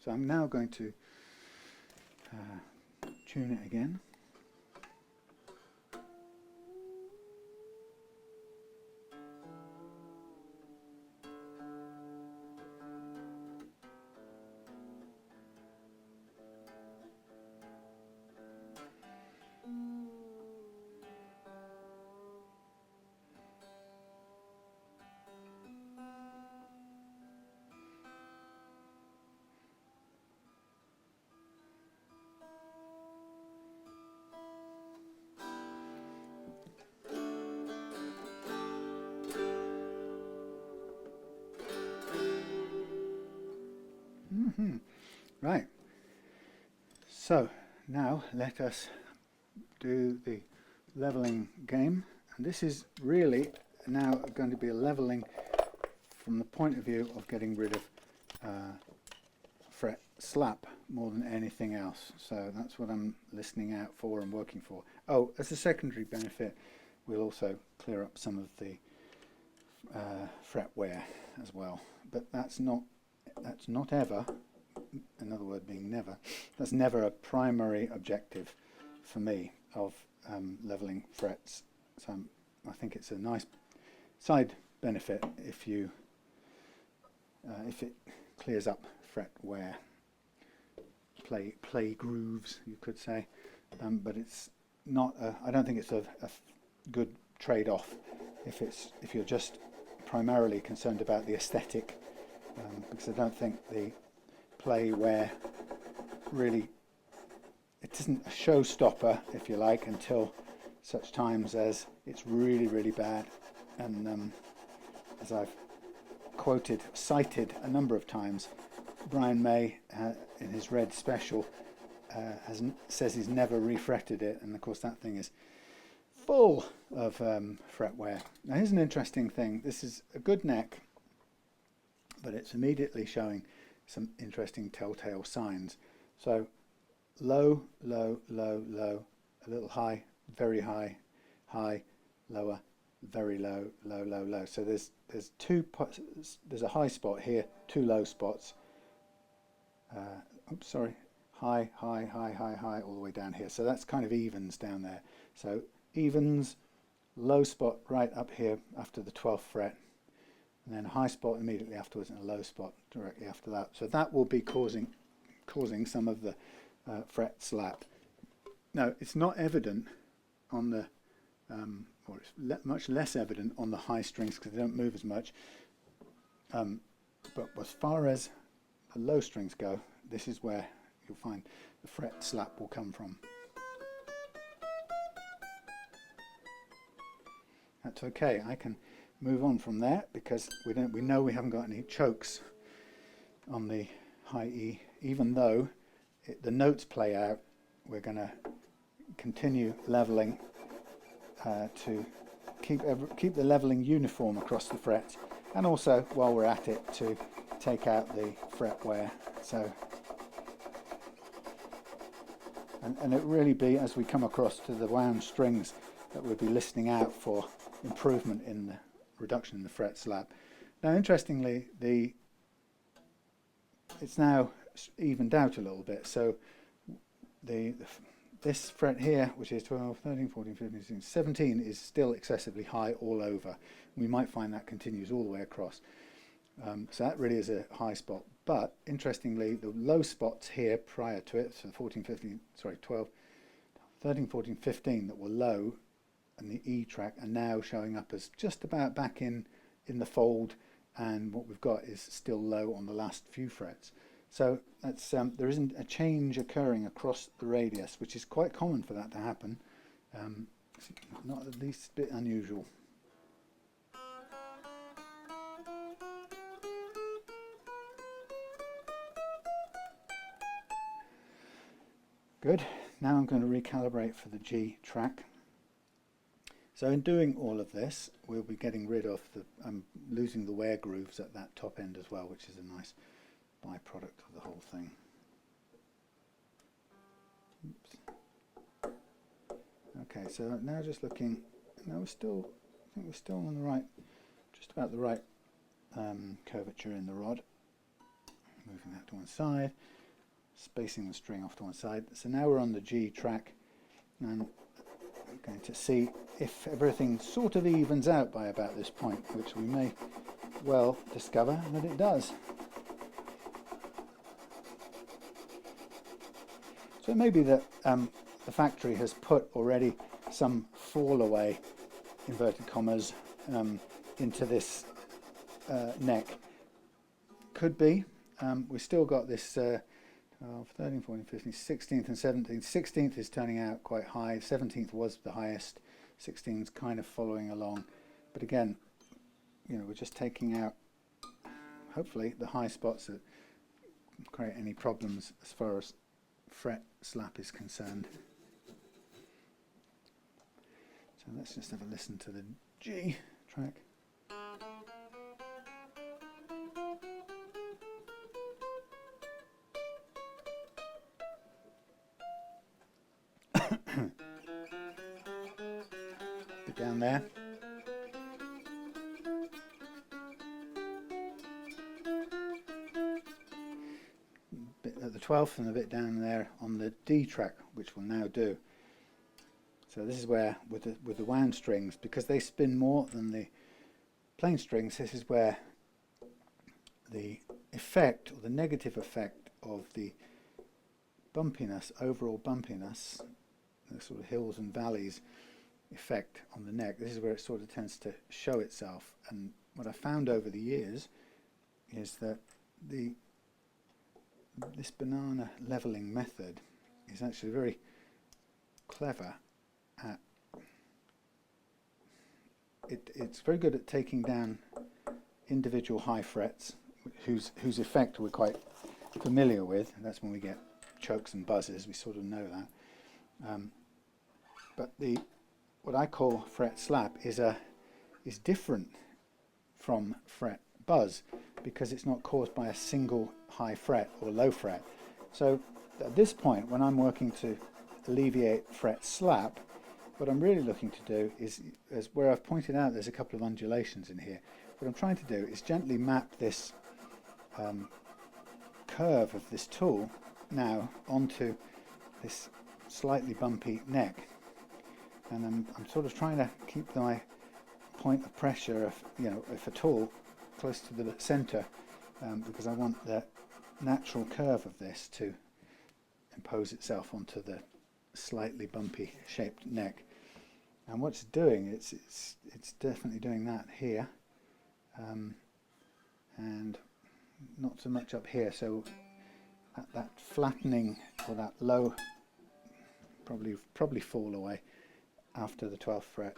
So I'm now going to tune it again. Right, so now let us do the leveling game, and this is really now going to be a leveling from the point of view of getting rid of fret slap more than anything else. So that's what I'm listening out for and working for. Oh, as a secondary benefit, we'll also clear up some of the fret wear as well, but that's not ever, another word being never, that's never a primary objective for me of leveling frets. So I think it's a nice side benefit if you if it clears up fret wear, play grooves, you could say, but it's not I don't think it's a good trade-off if you're just primarily concerned about the aesthetic, because I don't think the play wear really, it isn't a showstopper, if you like, until such times as it's really, really bad. And as I've cited a number of times, Brian May in his Red Special says he's never refretted it, and of course that thing is full of fret wear. Now here's an interesting thing. This is a good neck, but it's immediately showing some interesting telltale signs. So low, low, low, low, a little high, very high, high, lower, very low, low, low, low. So there's a high spot here, two low spots. Oops, sorry, high, high, high, high, high, all the way down here. So that's kind of evens down there. So evens, low spot right up here after the 12th fret, and then a high spot immediately afterwards and a low spot directly after that. So that will be causing some of the fret slap. Now it's not evident on the, or it's much less evident on the high strings because they don't move as much. But as far as the low strings go, this is where you'll find the fret slap will come from. That's okay. I can move on from there because we know we haven't got any chokes on the high E, even though the notes play out. We're going to continue leveling to keep the leveling uniform across the frets, and also while we're at it to take out the fret wear. So and it really be as we come across to the wound strings that we'll be listening out for improvement in the reduction in the fret slap. Now interestingly, it's now evened out a little bit, so the this fret here, which is 12, 13, 14, 15, 16, 17, is still excessively high all over. We might find that continues all the way across. So that really is a high spot. But interestingly, the low spots here prior to it, so 14, 15, sorry, 12, 13, 14, 15 that were low and the E track are now showing up as just about back in the fold, and what we've got is still low on the last few frets. So that's there isn't a change occurring across the radius, which is quite common for that to happen. Not the least bit unusual. Good. Now I'm going to recalibrate for the G track. So in doing all of this, we'll be getting rid of I'm losing the wear grooves at that top end as well, which is a nice byproduct of the whole thing. Oops. Okay, so now just looking, now I think we're still on the right, just about the right curvature in the rod. Moving that to one side, spacing the string off to one side. So now we're on the G track, and I'm going to see if everything sort of evens out by about this point, which we may well discover that it does. So it may be that the factory has put already some fall away, inverted commas, into this neck. Could be. We've still got this 12, 13, 14, 15, 16th and 17th. 16th is turning out quite high. 17th was the highest. 16th is kind of following along. But again, you know, we're just taking out, hopefully, the high spots that create any problems as far as fret slap is concerned. So let's just have a listen to the G track. Bit down there. Bit at the 12th and a bit down there on the D track, which we'll now do. So this is where, with the wound strings, because they spin more than the plain strings, this is where the effect, or the negative effect of the bumpiness, overall bumpiness, the sort of hills and valleys effect on the neck, this is where it sort of tends to show itself. And what I found over the years is that this banana leveling method is actually very clever at it's very good at taking down individual high frets whose effect we're quite familiar with, and that's when we get chokes and buzzes. We sort of know that. But what I call fret slap is different from fret buzz, because it's not caused by a single high fret or low fret. So at this point, when I'm working to alleviate fret slap, what I'm really looking to do is where I've pointed out there's a couple of undulations in here. What I'm trying to do is gently map this curve of this tool now onto this slightly bumpy neck, and I'm sort of trying to keep my point of pressure, if at all, close to the center, because I want the natural curve of this to impose itself onto the slightly bumpy shaped neck. And what it's doing, it's definitely doing that here, and not so much up here. So that flattening, or that low, probably fall away after the 12th fret.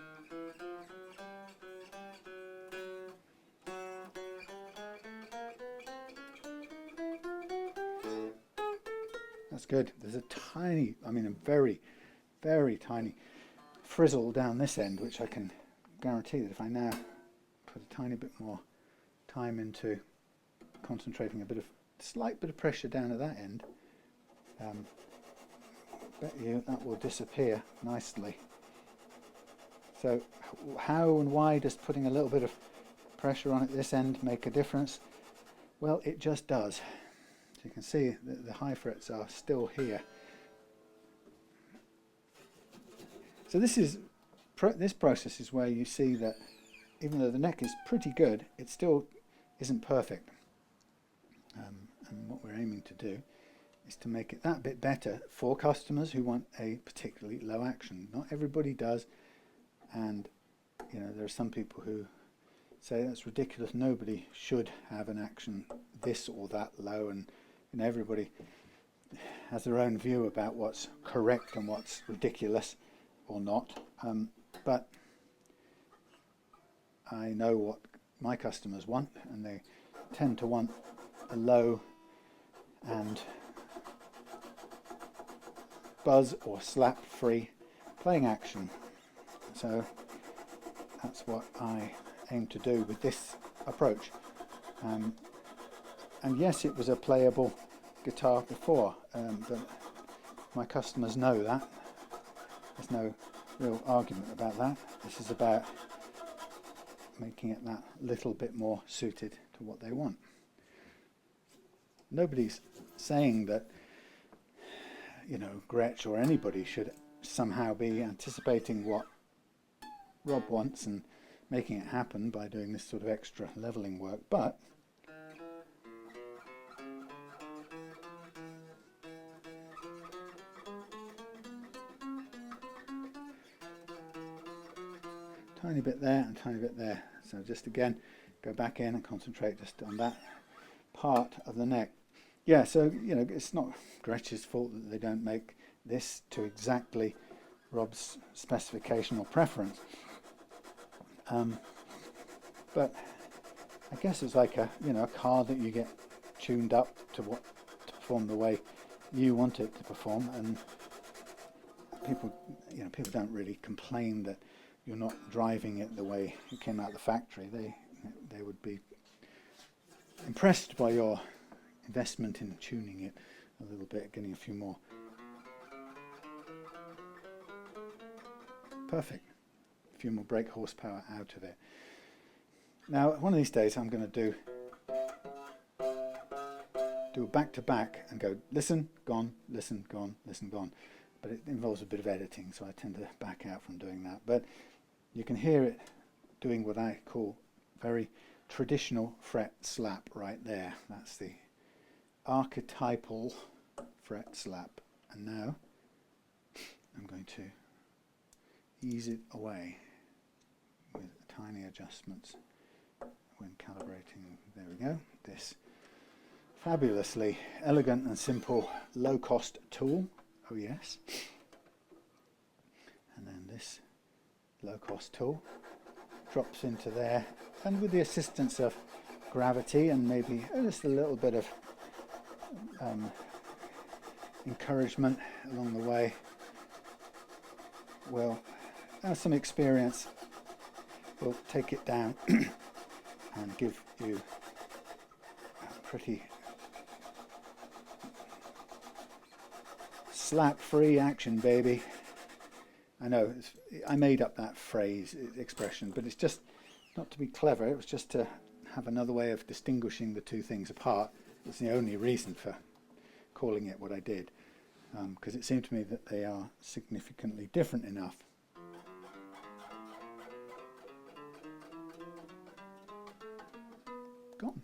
That's good. There's a tiny, a very, very tiny frizzle down this end, which I can guarantee that if I now put a tiny bit more time into concentrating slight bit of pressure down at that end, bet you that will disappear nicely. So how and why does putting a little bit of pressure on at this end make a difference? Well, it just does. So you can see that the high frets are still here. So this process is where you see that even though the neck is pretty good, it still isn't perfect. And what we're aiming to do is to make it that bit better for customers who want a particularly low action. Not everybody does, and you know, there are some people who say that's ridiculous, nobody should have an action this or that low, and you know, everybody has their own view about what's correct and what's ridiculous or not, but I know what my customers want, and they tend to want a low and buzz or slap free playing action. So that's what I aim to do with this approach. And yes, it was a playable guitar before, but my customers know that. There's no real argument about that. This is about making it that little bit more suited to what they want. Nobody's saying that, you know, Gretsch or anybody should somehow be anticipating what Rob wants and making it happen by doing this sort of extra leveling work, but tiny bit there and tiny bit there. So just again, go back in and concentrate just on that part of the neck. Yeah, so you know, it's not Gretsch's fault that they don't make this to exactly Rob's specification or preference. But I guess it's like a car that you get tuned up to perform the way you want it to perform, and people don't really complain that you're not driving it the way it came out of the factory. They would be impressed by your investment in tuning it a little bit, getting a few more. Perfect. A few more brake horsepower out of it. Now, one of these days I'm going to do a back-to-back and go listen, gone, listen, gone, listen, gone. But it involves a bit of editing, so I tend to back out from doing that. But you can hear it doing what I call very traditional fret slap right there. That's the archetypal fret slap. And now I'm going to ease it away with tiny adjustments when calibrating. There we go. This fabulously elegant and simple low-cost tool. Oh yes. And then this low-cost tool drops into there, and with the assistance of gravity and maybe just a little bit of encouragement along the way, well, some experience will take it down and give you a pretty slap-free action, baby. I know, I made up that phrase, expression, but it's just not to be clever. It was just to have another way of distinguishing the two things apart. It's the only reason for calling it what I did, because it seemed to me that they are significantly different enough. Gone.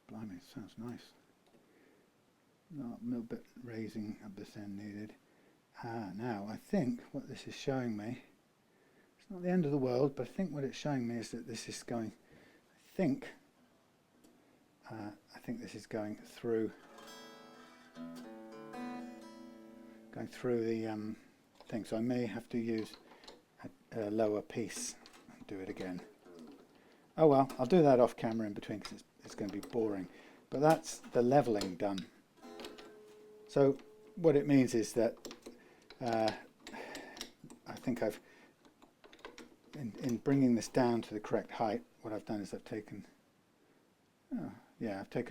Blimey, it sounds nice. Not a little bit raising at this end needed. Now I think what this is showing me, it's not the end of the world, but I think what it's showing me is that this is going, I think this is going through going through the thing, so I may have to use a lower piece and do it again. Oh well, I'll do that off camera in between because it's going to be boring. But that's the leveling done. So what it means is that I think I've, in bringing this down to the correct height, what I've done is I've taken,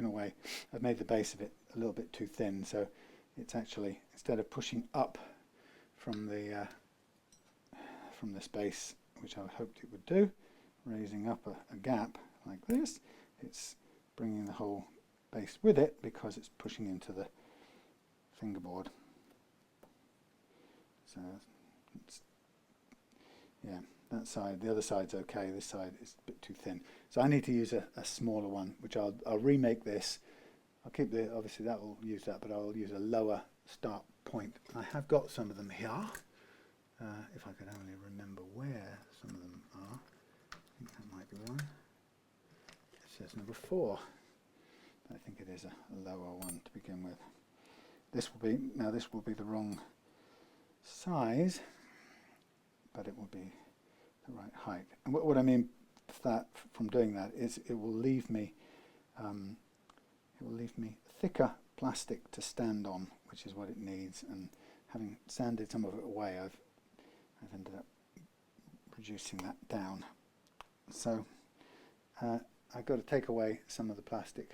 away, I've made the base of it a little bit too thin, so it's actually, instead of pushing up from the space, which I hoped it would do, raising up a gap like this, it's bringing the whole base with it because it's pushing into the fingerboard. So it's, yeah, that side, the other side's okay, this side is a bit too thin. So I need to use a smaller one, which I'll remake this. I'll keep the, obviously that will use that, but I'll use a lower start point. I have got some of them here. If I could only remember where some of them are. I think that might be one. It says number 4. I think it is a lower one to begin with. This will be the wrong size, but it will be the right height. And what I mean from doing that is it will leave me thicker plastic to stand on, which is what it needs. And having sanded some of it away, I've ended up reducing that down. So I've got to take away some of the plastic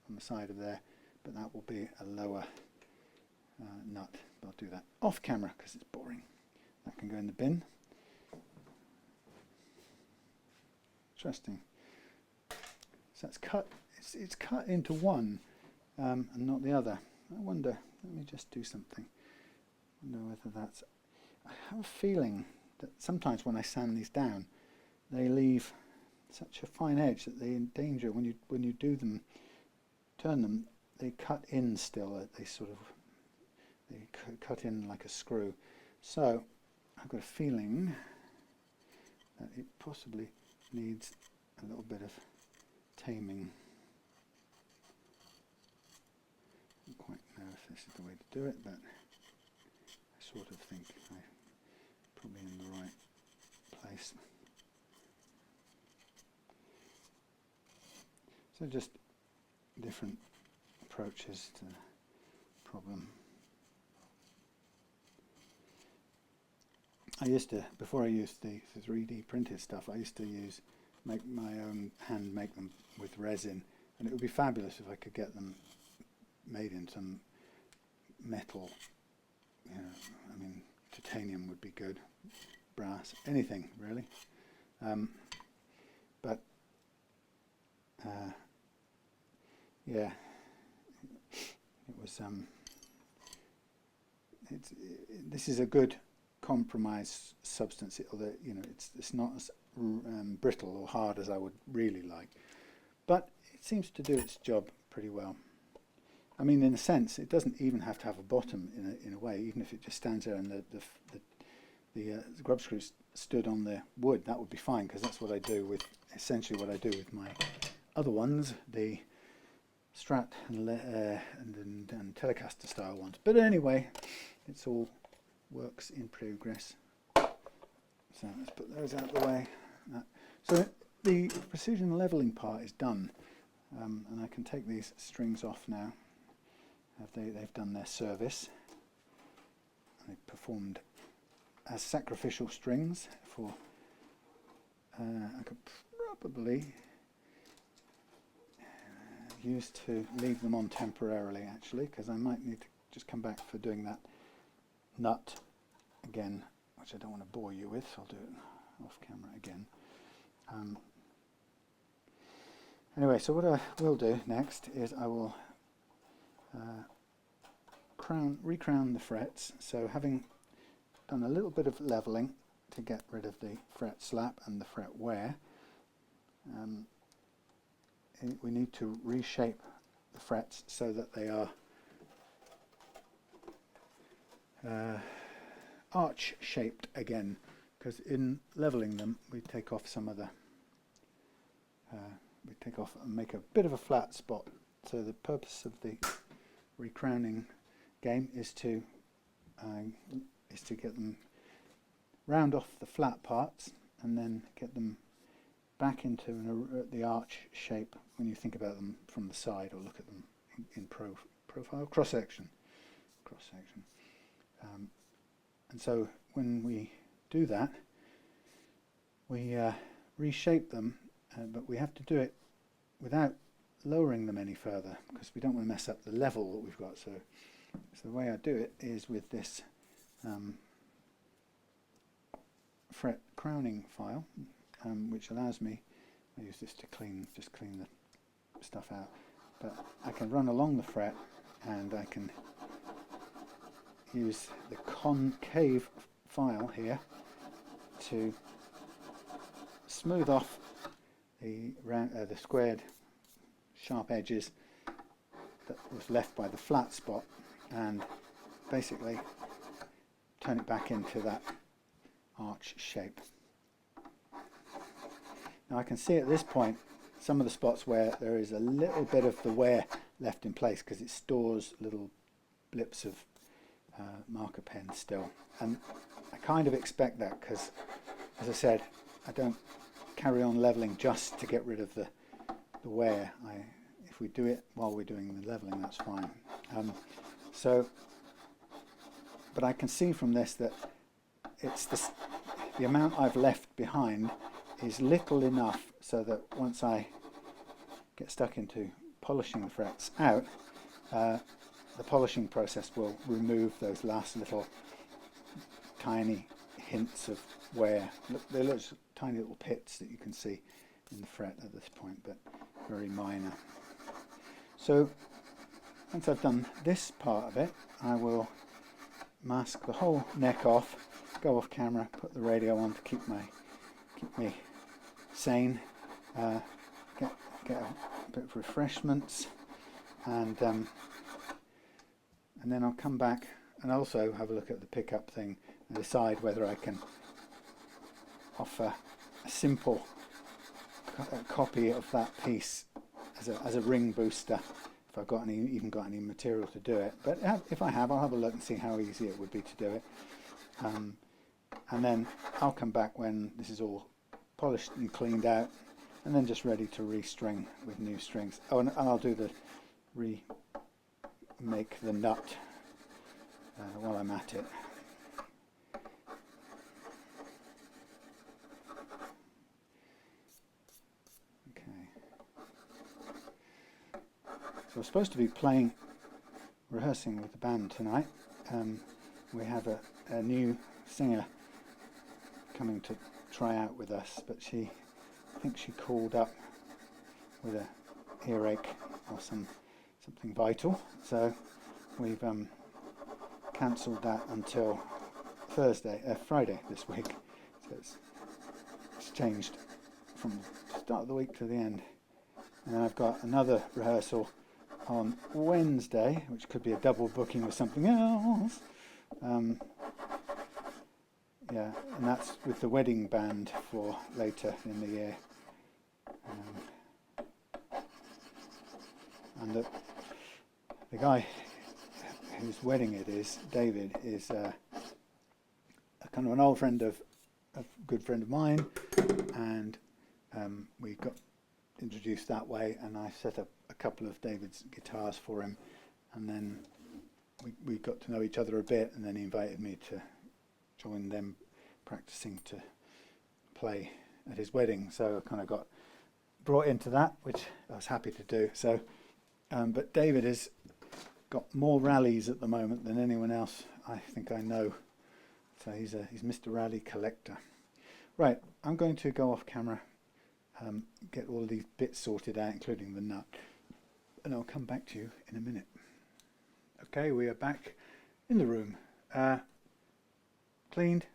on the side of there, but that will be a lower nut. I'll do that off camera because it's boring. That can go in the bin. Interesting. So it's cut. It's cut into one and not the other. I wonder. Let me just do something. I wonder whether that's. I have a feeling that sometimes when I sand these down, they leave such a fine edge that they endanger when you do them, turn them, they cut in still. They cut in like a screw. So I've got a feeling that it possibly needs a little bit of taming. I don't quite know if this is the way to do it, but I sort of think I'm probably in the right place. So just different approaches to the problem. I used to, before I used the 3D printed stuff, I used to make my own make them with resin, and it would be fabulous if I could get them made in some metal. You know, I mean, titanium would be good, brass, anything really. But yeah, it was. This is a good compromise substance, although it's not as brittle or hard as I would really like, but it seems to do its job pretty well. I mean, in a sense, it doesn't even have to have a bottom in a way. Even if it just stands there and the grub screws stood on the wood, that would be fine, because that's what I do with essentially what I do with my other ones, the Strat and Telecaster style ones. But anyway, it's all works in progress. So let's put those out of the way. So the precision leveling part is done, and I can take these strings off now. They've done their service. They've performed as sacrificial strings for. I could probably use to leave them on temporarily, actually, because I might need to just come back for doing that nut again, which I don't want to bore you with, so I'll do it off camera again. Anyway, so what I will do next is I will recrown the frets. So having done a little bit of leveling to get rid of the fret slap and the fret wear, we need to reshape the frets so that they are arch shaped again, because in leveling them we take off some of the we take off and make a bit of a flat spot. So the purpose of the recrowning game is to is to get them round off the flat parts and then get them back into the arch shape when you think about them from the side or look at them in profile, cross-section. And so when we do that, we reshape them, but we have to do it without lowering them any further because we don't want to mess up the level that we've got. So the way I do it is with this fret crowning file, which allows me, I use this to just clean the stuff out, but I can run along the fret and I can use the concave file here to smooth off the squared sharp edges that was left by the flat spot and basically turn it back into that arch shape. Now I can see at this point some of the spots where there is a little bit of the wear left in place because it stores little blips of marker pen still, and I kind of expect that because, as I said, I don't carry on leveling just to get rid of the wear. If we do it while we're doing the leveling, that's fine. But I can see from this that it's the amount I've left behind is little enough so that once I get stuck into polishing the frets out, the polishing process will remove those last little tiny hints of wear. They're tiny little pits that you can see in the fret at this point, but very minor. So once I've done this part of it, I will mask the whole neck off, go off camera, put the radio on to keep me sane, get a bit of refreshments, and then I'll come back and also have a look at the pickup thing and decide whether I can offer a simple copy of that piece as a ring booster if I've got even got any material to do it. But if I have, I'll have a look and see how easy it would be to do it. And then I'll come back when this is all polished and cleaned out, and then just ready to restring with new strings. Oh, and I'll do the remake the nut while I'm at it. Okay. So we're supposed to be rehearsing with the band tonight. We have a new singer coming to try out with us, but I think she called up with a earache or something vital, so we've cancelled that until Friday this week. So it's changed from the start of the week to the end. And then I've got another rehearsal on Wednesday, which could be a double booking with something else. Yeah, and that's with the wedding band for later in the year. And the guy whose wedding it is, David, is a kind of an old friend of a good friend of mine, and we got introduced that way, and I set up a couple of David's guitars for him, and then we got to know each other a bit, and then he invited me to join them practicing to play at his wedding. So I kind of got brought into that, which I was happy to do. So, but David has got more rallies at the moment than anyone else I think I know. So he's Mr. Rally Collector. Right, I'm going to go off camera, get all these bits sorted out, including the nut, and I'll come back to you in a minute. Okay, we are back in the room. Cleaned,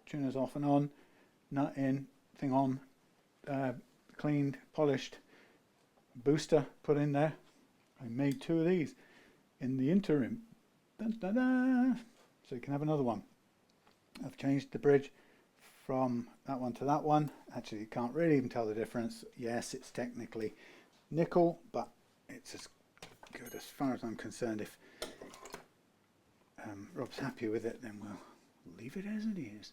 tuners off and on, nut in, thing on, cleaned, polished, booster put in there. I made 2 of these in the interim. Dun, dun, dun. So you can have another one. I've changed the bridge from that one to that one. Actually, you can't really even tell the difference. Yes, it's technically nickel, but it's as good as far as I'm concerned if Rob's happy with it, then we'll leave it as it is.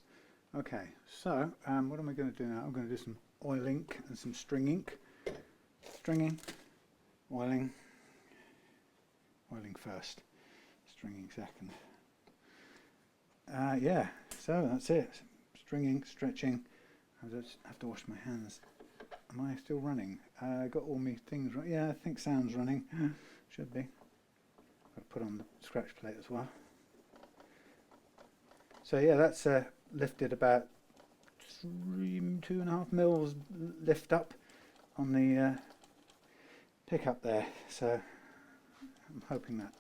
Okay, so what am I going to do now? I'm going to do some oil ink and some string ink. Stringing, oiling first, stringing second. Yeah, so that's it. Stringing, stretching. I just have to wash my hands. Am I still running? I got all my things right. Yeah, I think sound's running. Should be. I'll put on the scratch plate as well. So yeah, that's lifted about 2.5 mils lift up on the pickup there. So I'm hoping that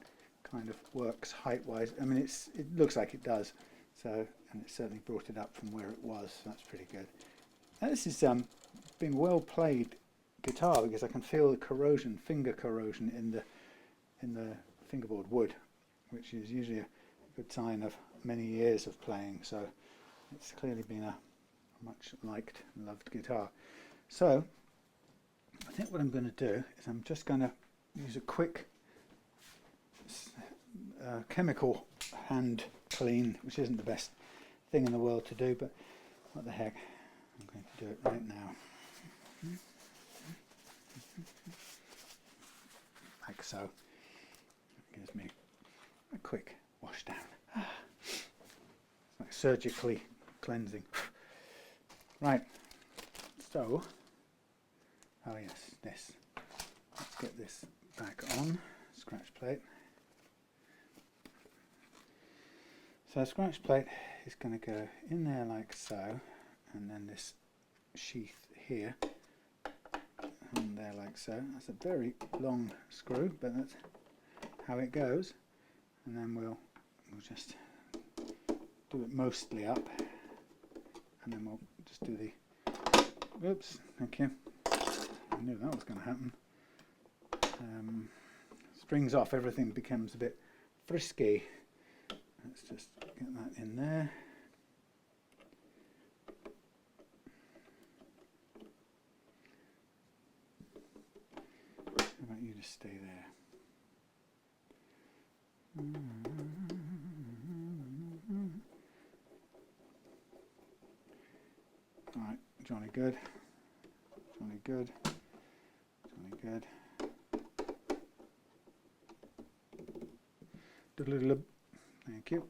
kind of works height-wise. I mean, it looks like it does. So, and it certainly brought it up from where it was. So that's pretty good. Now this is been well played guitar because I can feel the corrosion, finger corrosion in the fingerboard wood, which is usually a good sign of many years of playing. So it's clearly been a much liked and loved guitar. So I think what I'm going to do is I'm just going to use a quick chemical hand clean, which isn't the best thing in the world to do, but what the heck, I'm going to do it right now. Like so. It gives me a quick wash down. It's like surgically cleansing. Right, so, oh yes, this. Let's get this back on, scratch plate. So a scratch plate is going to go in there like so, and then this sheath here, and there like so. That's a very long screw, but that's how it goes. And then we'll just do it mostly up, and then we'll just do the, oops, thank you. I knew that was going to happen. Strings off, everything becomes a bit frisky. Let's just get that in there. How about you just stay there? Alright, Johnny good. Johnny good. Johnny good. Doodle-doodle. Thank you.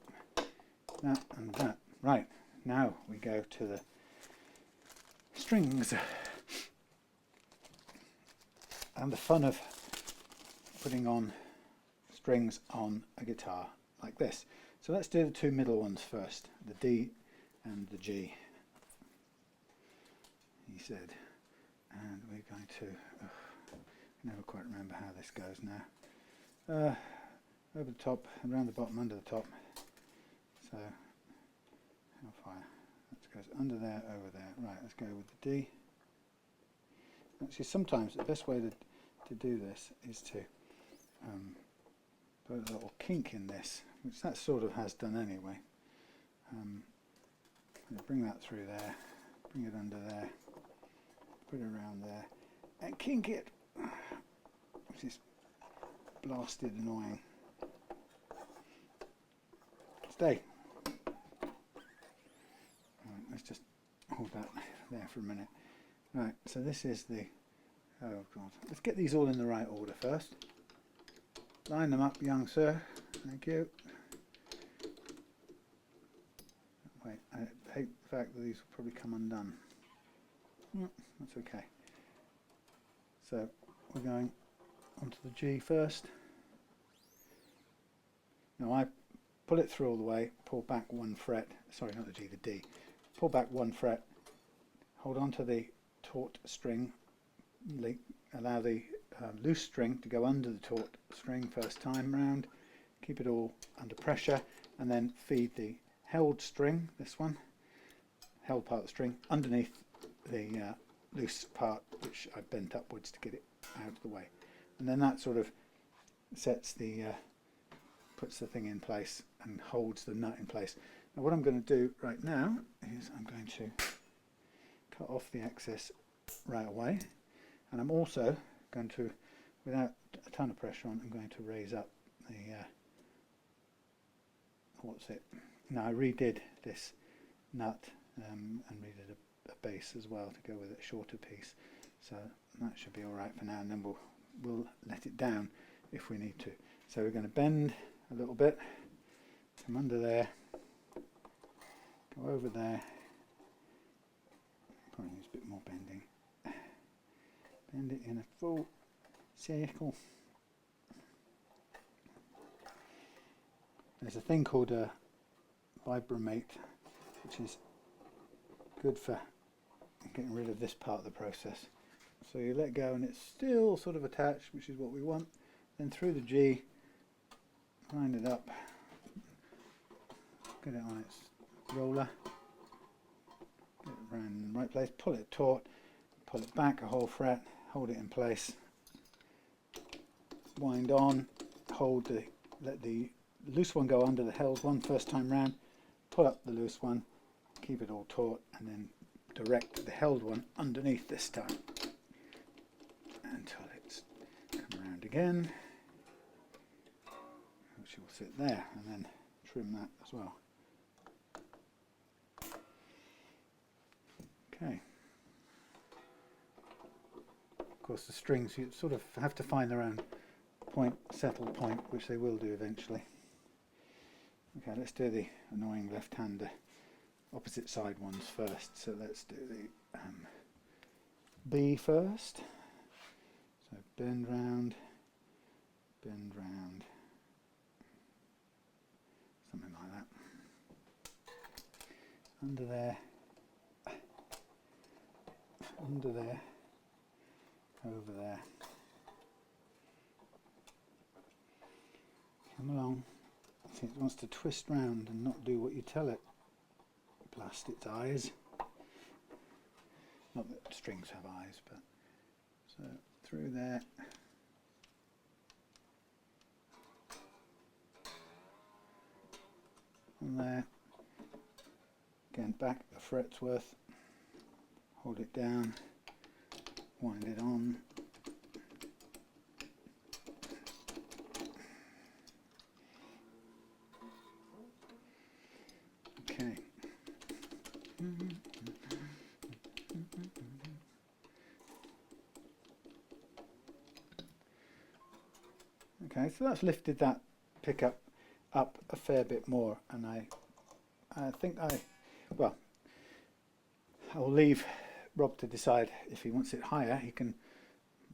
That and that. Right, now we go to the strings. And the fun of putting on strings on a guitar like this. So let's do the two middle ones first, the D and the G, he said. And we're going to, I never quite remember how this goes now. Over the top, around the bottom, under the top. So, how far? That goes under there, over there. Right, let's go with the D. Actually, sometimes the best way to do this is to put a little kink in this, which that sort of has done anyway. Bring that through there, bring it under there, put it around there, and kink it, which is blasted annoying. Stay. Right, let's just hold that there for a minute. Right, so this is the, oh god, let's get these all in the right order first. Line them up, young sir. Thank you. Wait, I hate the fact that these will probably come undone. That's okay. So we're going onto the G first. Now I pull it through all the way, pull back one fret, sorry, not the G, the D. Pull back one fret, hold on to the taut string, allow the loose string to go under the taut string first time round, keep it all under pressure, and then feed the held string, this one, held part of the string, underneath the loose part, which I've bent upwards to get it out of the way. And then that sort of sets the puts the thing in place and holds the nut in place. Now what I'm going to do right now is I'm going to cut off the excess right away, and I'm also going to, without a ton of pressure on, I'm going to raise up the what's it? No, I redid this nut and redid a base as well to go with a shorter piece. So that should be all right for now, and then we'll let it down if we need to. So we're going to bend a little bit, come under there, go over there, probably needs a bit more bending, bend it in a full circle. There's a thing called a vibramate, which is good for getting rid of this part of the process. So you let go and it's still sort of attached, which is what we want. Then through the G, line it up, get it on its roller, get it around in the right place, pull it taut, pull it back a whole fret, hold it in place, wind on, let the loose one go under the held one first time round, pull up the loose one, keep it all taut, and then direct the held one underneath this time until it's come around again, which will sit there, and then trim that as well. Okay. Of course, the strings, you sort of have to find their own point, settle point, which they will do eventually. Okay, let's do the annoying left-hander opposite side ones first. So let's do the B first. So bend round, something like that. Under there, over there. Come along. See, it wants to twist round and not do what you tell it. Blast its eyes. Not that strings have eyes, but so through there. On there. Again, back a fret's worth. Hold it down. Wind it on. Okay. Okay, so that's lifted that pickup up a fair bit more, and I think I'll leave Rob to decide if he wants it higher. He can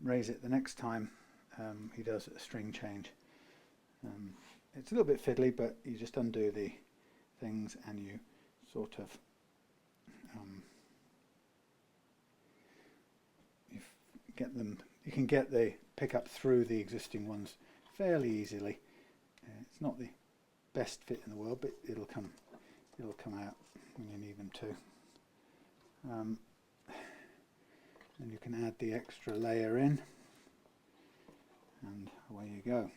raise it the next time he does a string change. It's a little bit fiddly, but you just undo the things and you sort of you can get the pickup through the existing ones fairly easily. It's not the best fit in the world, but it'll come out when you need them to. And you can add the extra layer in, and away you go.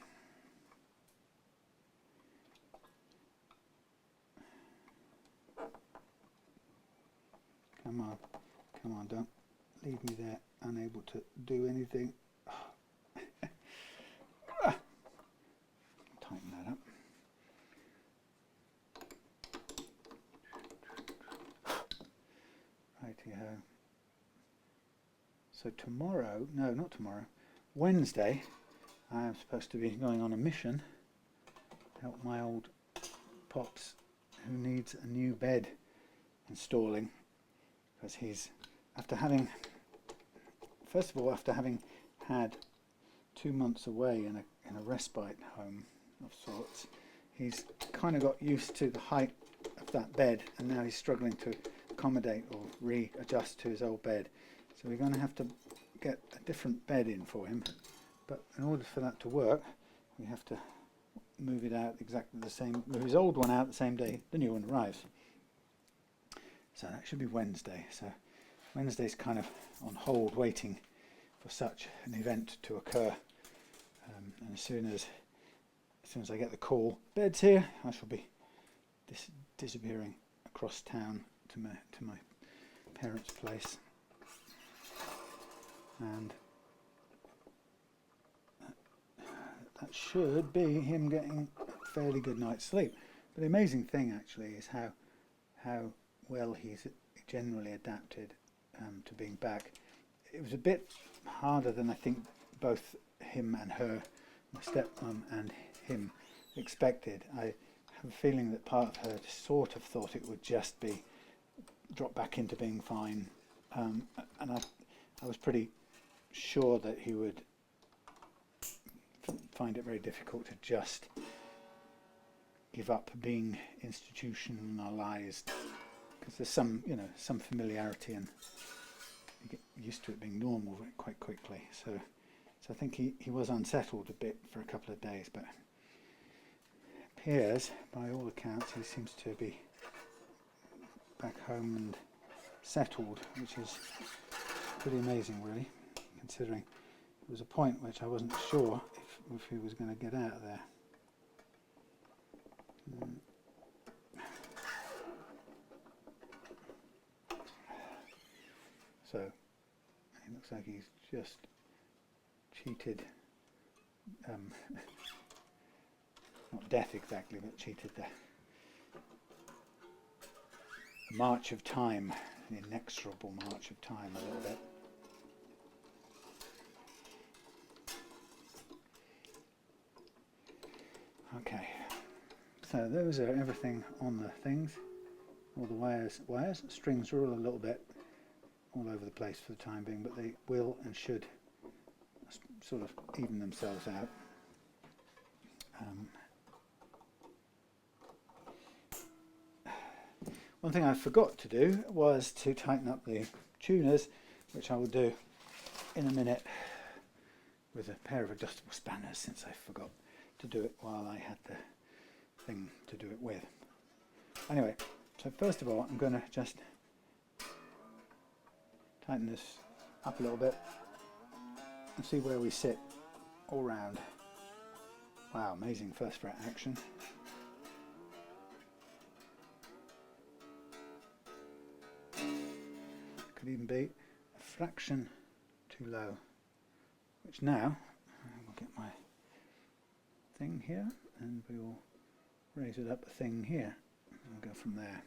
Come on, don't leave me there unable to do anything. Tighten that up. Righty-ho. So tomorrow, no, not tomorrow, Wednesday, I am supposed to be going on a mission to help my old Pops who needs a new bed installing, because he's, after having had 2 months away in a respite home of sorts, he's kind of got used to the height of that bed, and now he's struggling to accommodate or readjust to his old bed. So we're going to have to get a different bed in for him, but in order for that to work, we have to move it out exactly the same, move his old one out the same day the new one arrives. So that should be Wednesday. So Wednesday's kind of on hold, waiting for such an event to occur. And as soon as I get the call, bed's here, I shall be disappearing across town to my parents' place. And that should be him getting a fairly good night's sleep. But the amazing thing actually is how well he's generally adapted to being back. It was a bit harder than I think both him and her, my stepmom and him, expected. I have a feeling that part of her sort of thought it would just be drop back into being fine, and I was pretty sure that he would find it very difficult to just give up being institutionalized, because there's some familiarity and you get used to it being normal quite quickly. So I think he was unsettled a bit for a couple of days, but it appears, by all accounts, he seems to be back home and settled, which is pretty amazing, really, considering it was a point which I wasn't sure if he was going to get out of there. So it looks like he's just cheated, not death exactly, but cheated the march of time, the inexorable march of time a little bit. Okay, so those are everything on the things, all the wires. Strings are all a little bit all over the place for the time being, but they will and should sort of even themselves out. One thing I forgot to do was to tighten up the tuners, which I will do in a minute with a pair of adjustable spanners, since I forgot to do it while I had the thing to do it with. Anyway, so first of all I'm going to just tighten this up a little bit and see where we sit all round. Wow, amazing first fret action. Could even be a fraction too low, which now we'll get my thing here and we will raise it up a thing here and we'll go from there.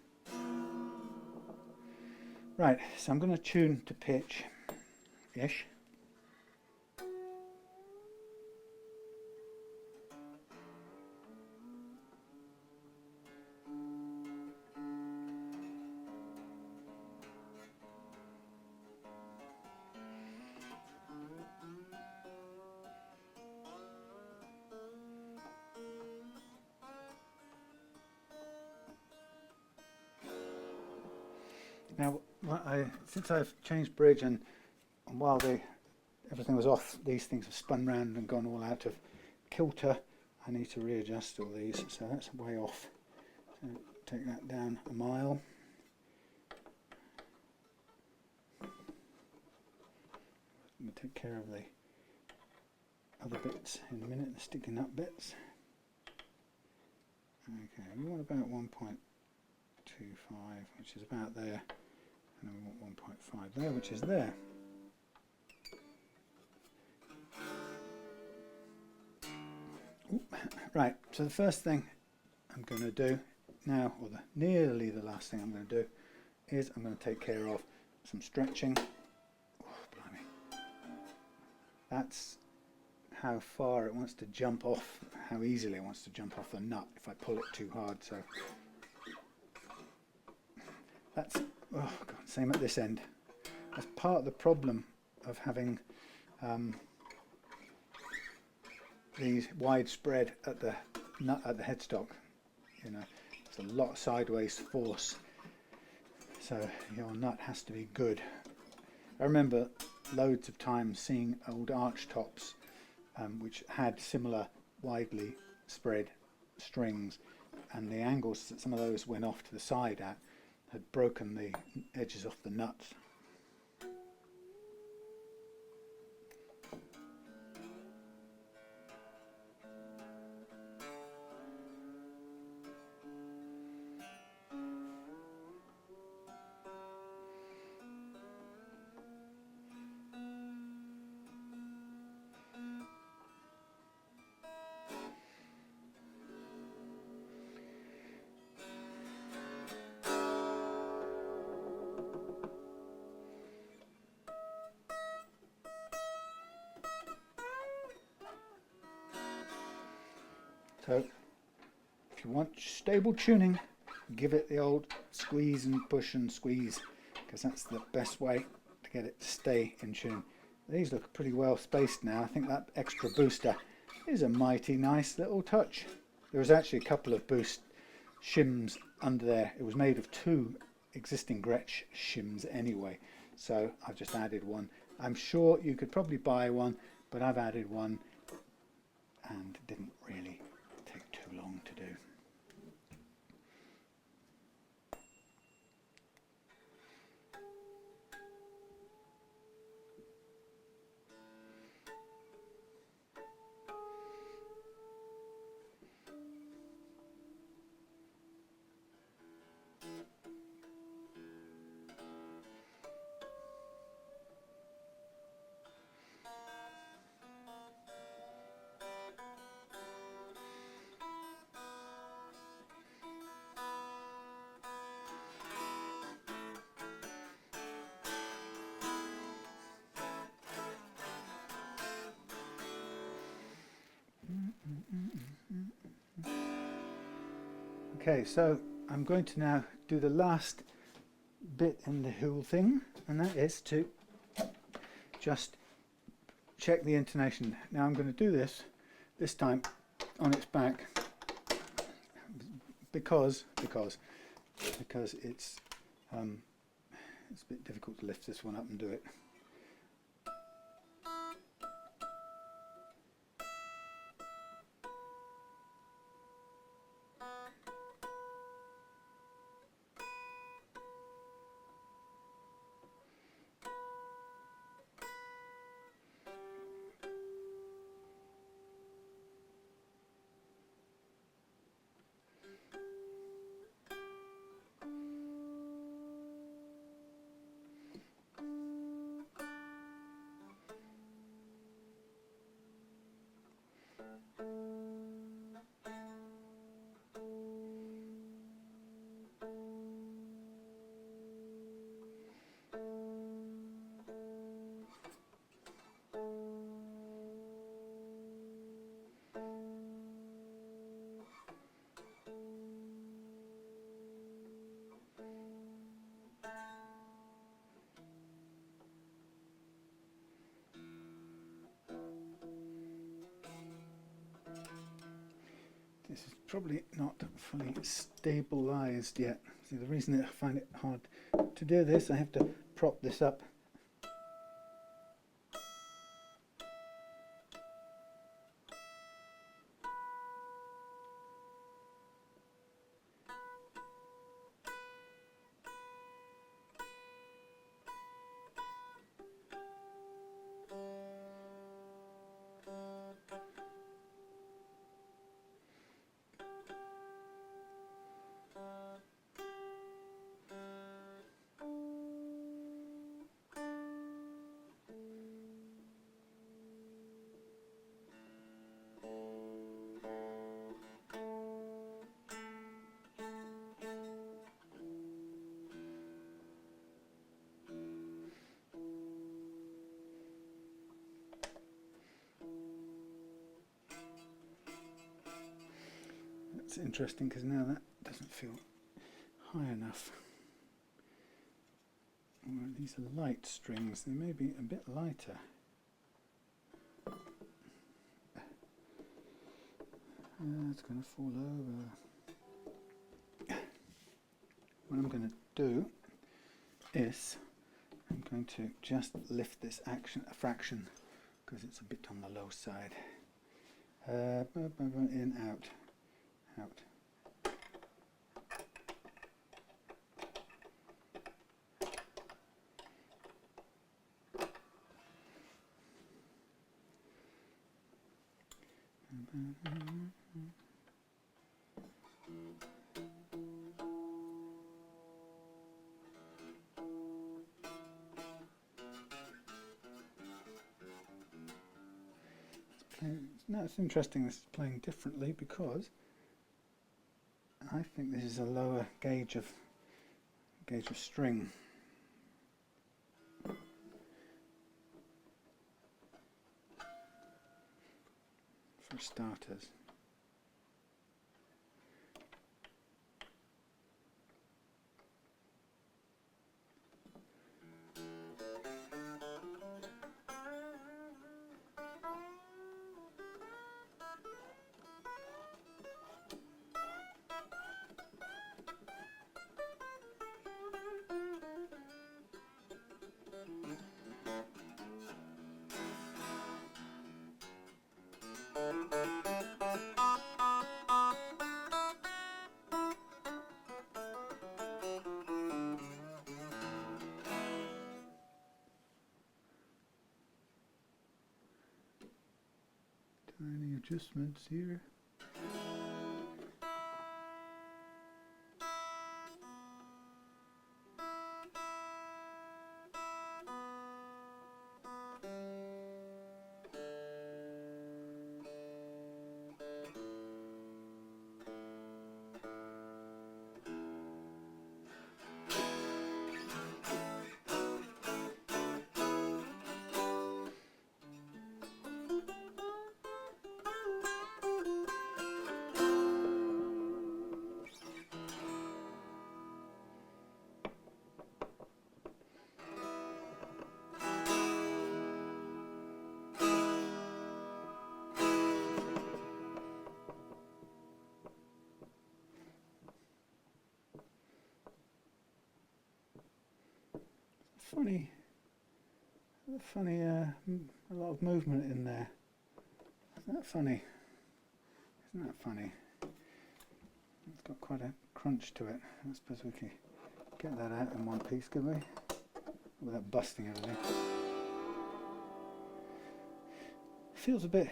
Right, so I'm going to tune to pitch-ish. Now, since I've changed bridge and while everything was off, these things have spun round and gone all out of kilter, I need to readjust all these, so that's way off. So take that down a mile. I'm going to take care of the other bits in a minute, the sticking up bits. Okay, we want about 1.25, which is about there. And we want 1.5 there, which is there. Ooh. Right, so the first thing I'm going to do now, or nearly the last thing I'm going to do, is I'm going to take care of some stretching. Oh, blimey. That's how far it wants to jump off, how easily it wants to jump off the nut if I pull it too hard. So that's, oh God, same at this end. That's part of the problem of having these widespread at the nut, at the headstock. You know, it's a lot of sideways force, so your nut has to be good. I remember loads of times seeing old arch tops which had similar widely spread strings, and the angles that some of those went off to the side at had broken the edges off the nuts. So if you want stable tuning, give it the old squeeze and push and squeeze, because that's the best way to get it to stay in tune. These look pretty well spaced now. I think that extra booster is a mighty nice little touch. There was actually a couple of boost shims under there. It was made of 2 existing Gretsch shims anyway, so I've just added one. I'm sure you could probably buy one, but I've added one and it didn't really take too long to do. Okay, so I'm going to now do the last bit in the whole thing, and that is to just check the intonation. Now I'm going to do this time on its back because it's a bit difficult to lift this one up and do it. This is probably not fully stabilized yet. See, the reason I find it hard to do this, I have to prop this up. That's interesting because now that doesn't feel high enough. Well, these are light strings, they may be a bit lighter. It's going to fall over. What I'm going to do is I'm going to just lift this action a fraction because it's a bit on the low side. In, out, out. Now it's interesting this is playing differently because I think this is a lower gauge of string. For starters. adjustments here. Funny, a lot of movement in there. Isn't that funny? Isn't that funny? It's got quite a crunch to it. I suppose we can get that out in one piece, could we? Without busting everything. Feels a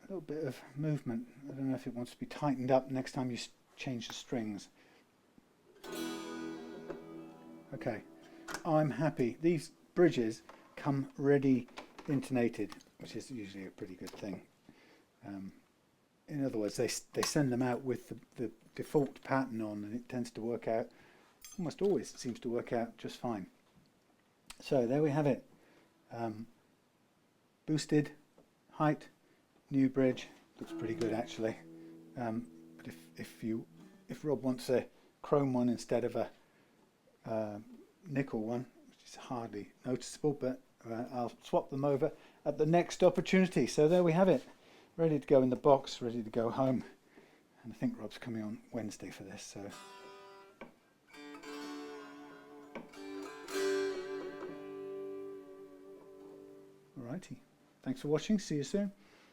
little bit of movement. I don't know if it wants to be tightened up next time you change the strings. Okay, I'm happy. These bridges come ready intonated, which is usually a pretty good thing. In other words, they send them out with the default pattern on, and it tends to work out, almost always seems to work out just fine. So there we have it. Boosted height, new bridge, looks pretty good actually. But if Rob wants a chrome one instead of a nickel one, which is hardly noticeable, but I'll swap them over at the next opportunity. So there we have it, ready to go in the box, ready to go home. And I think Rob's coming on Wednesday for this, so alrighty, thanks for watching, see you soon.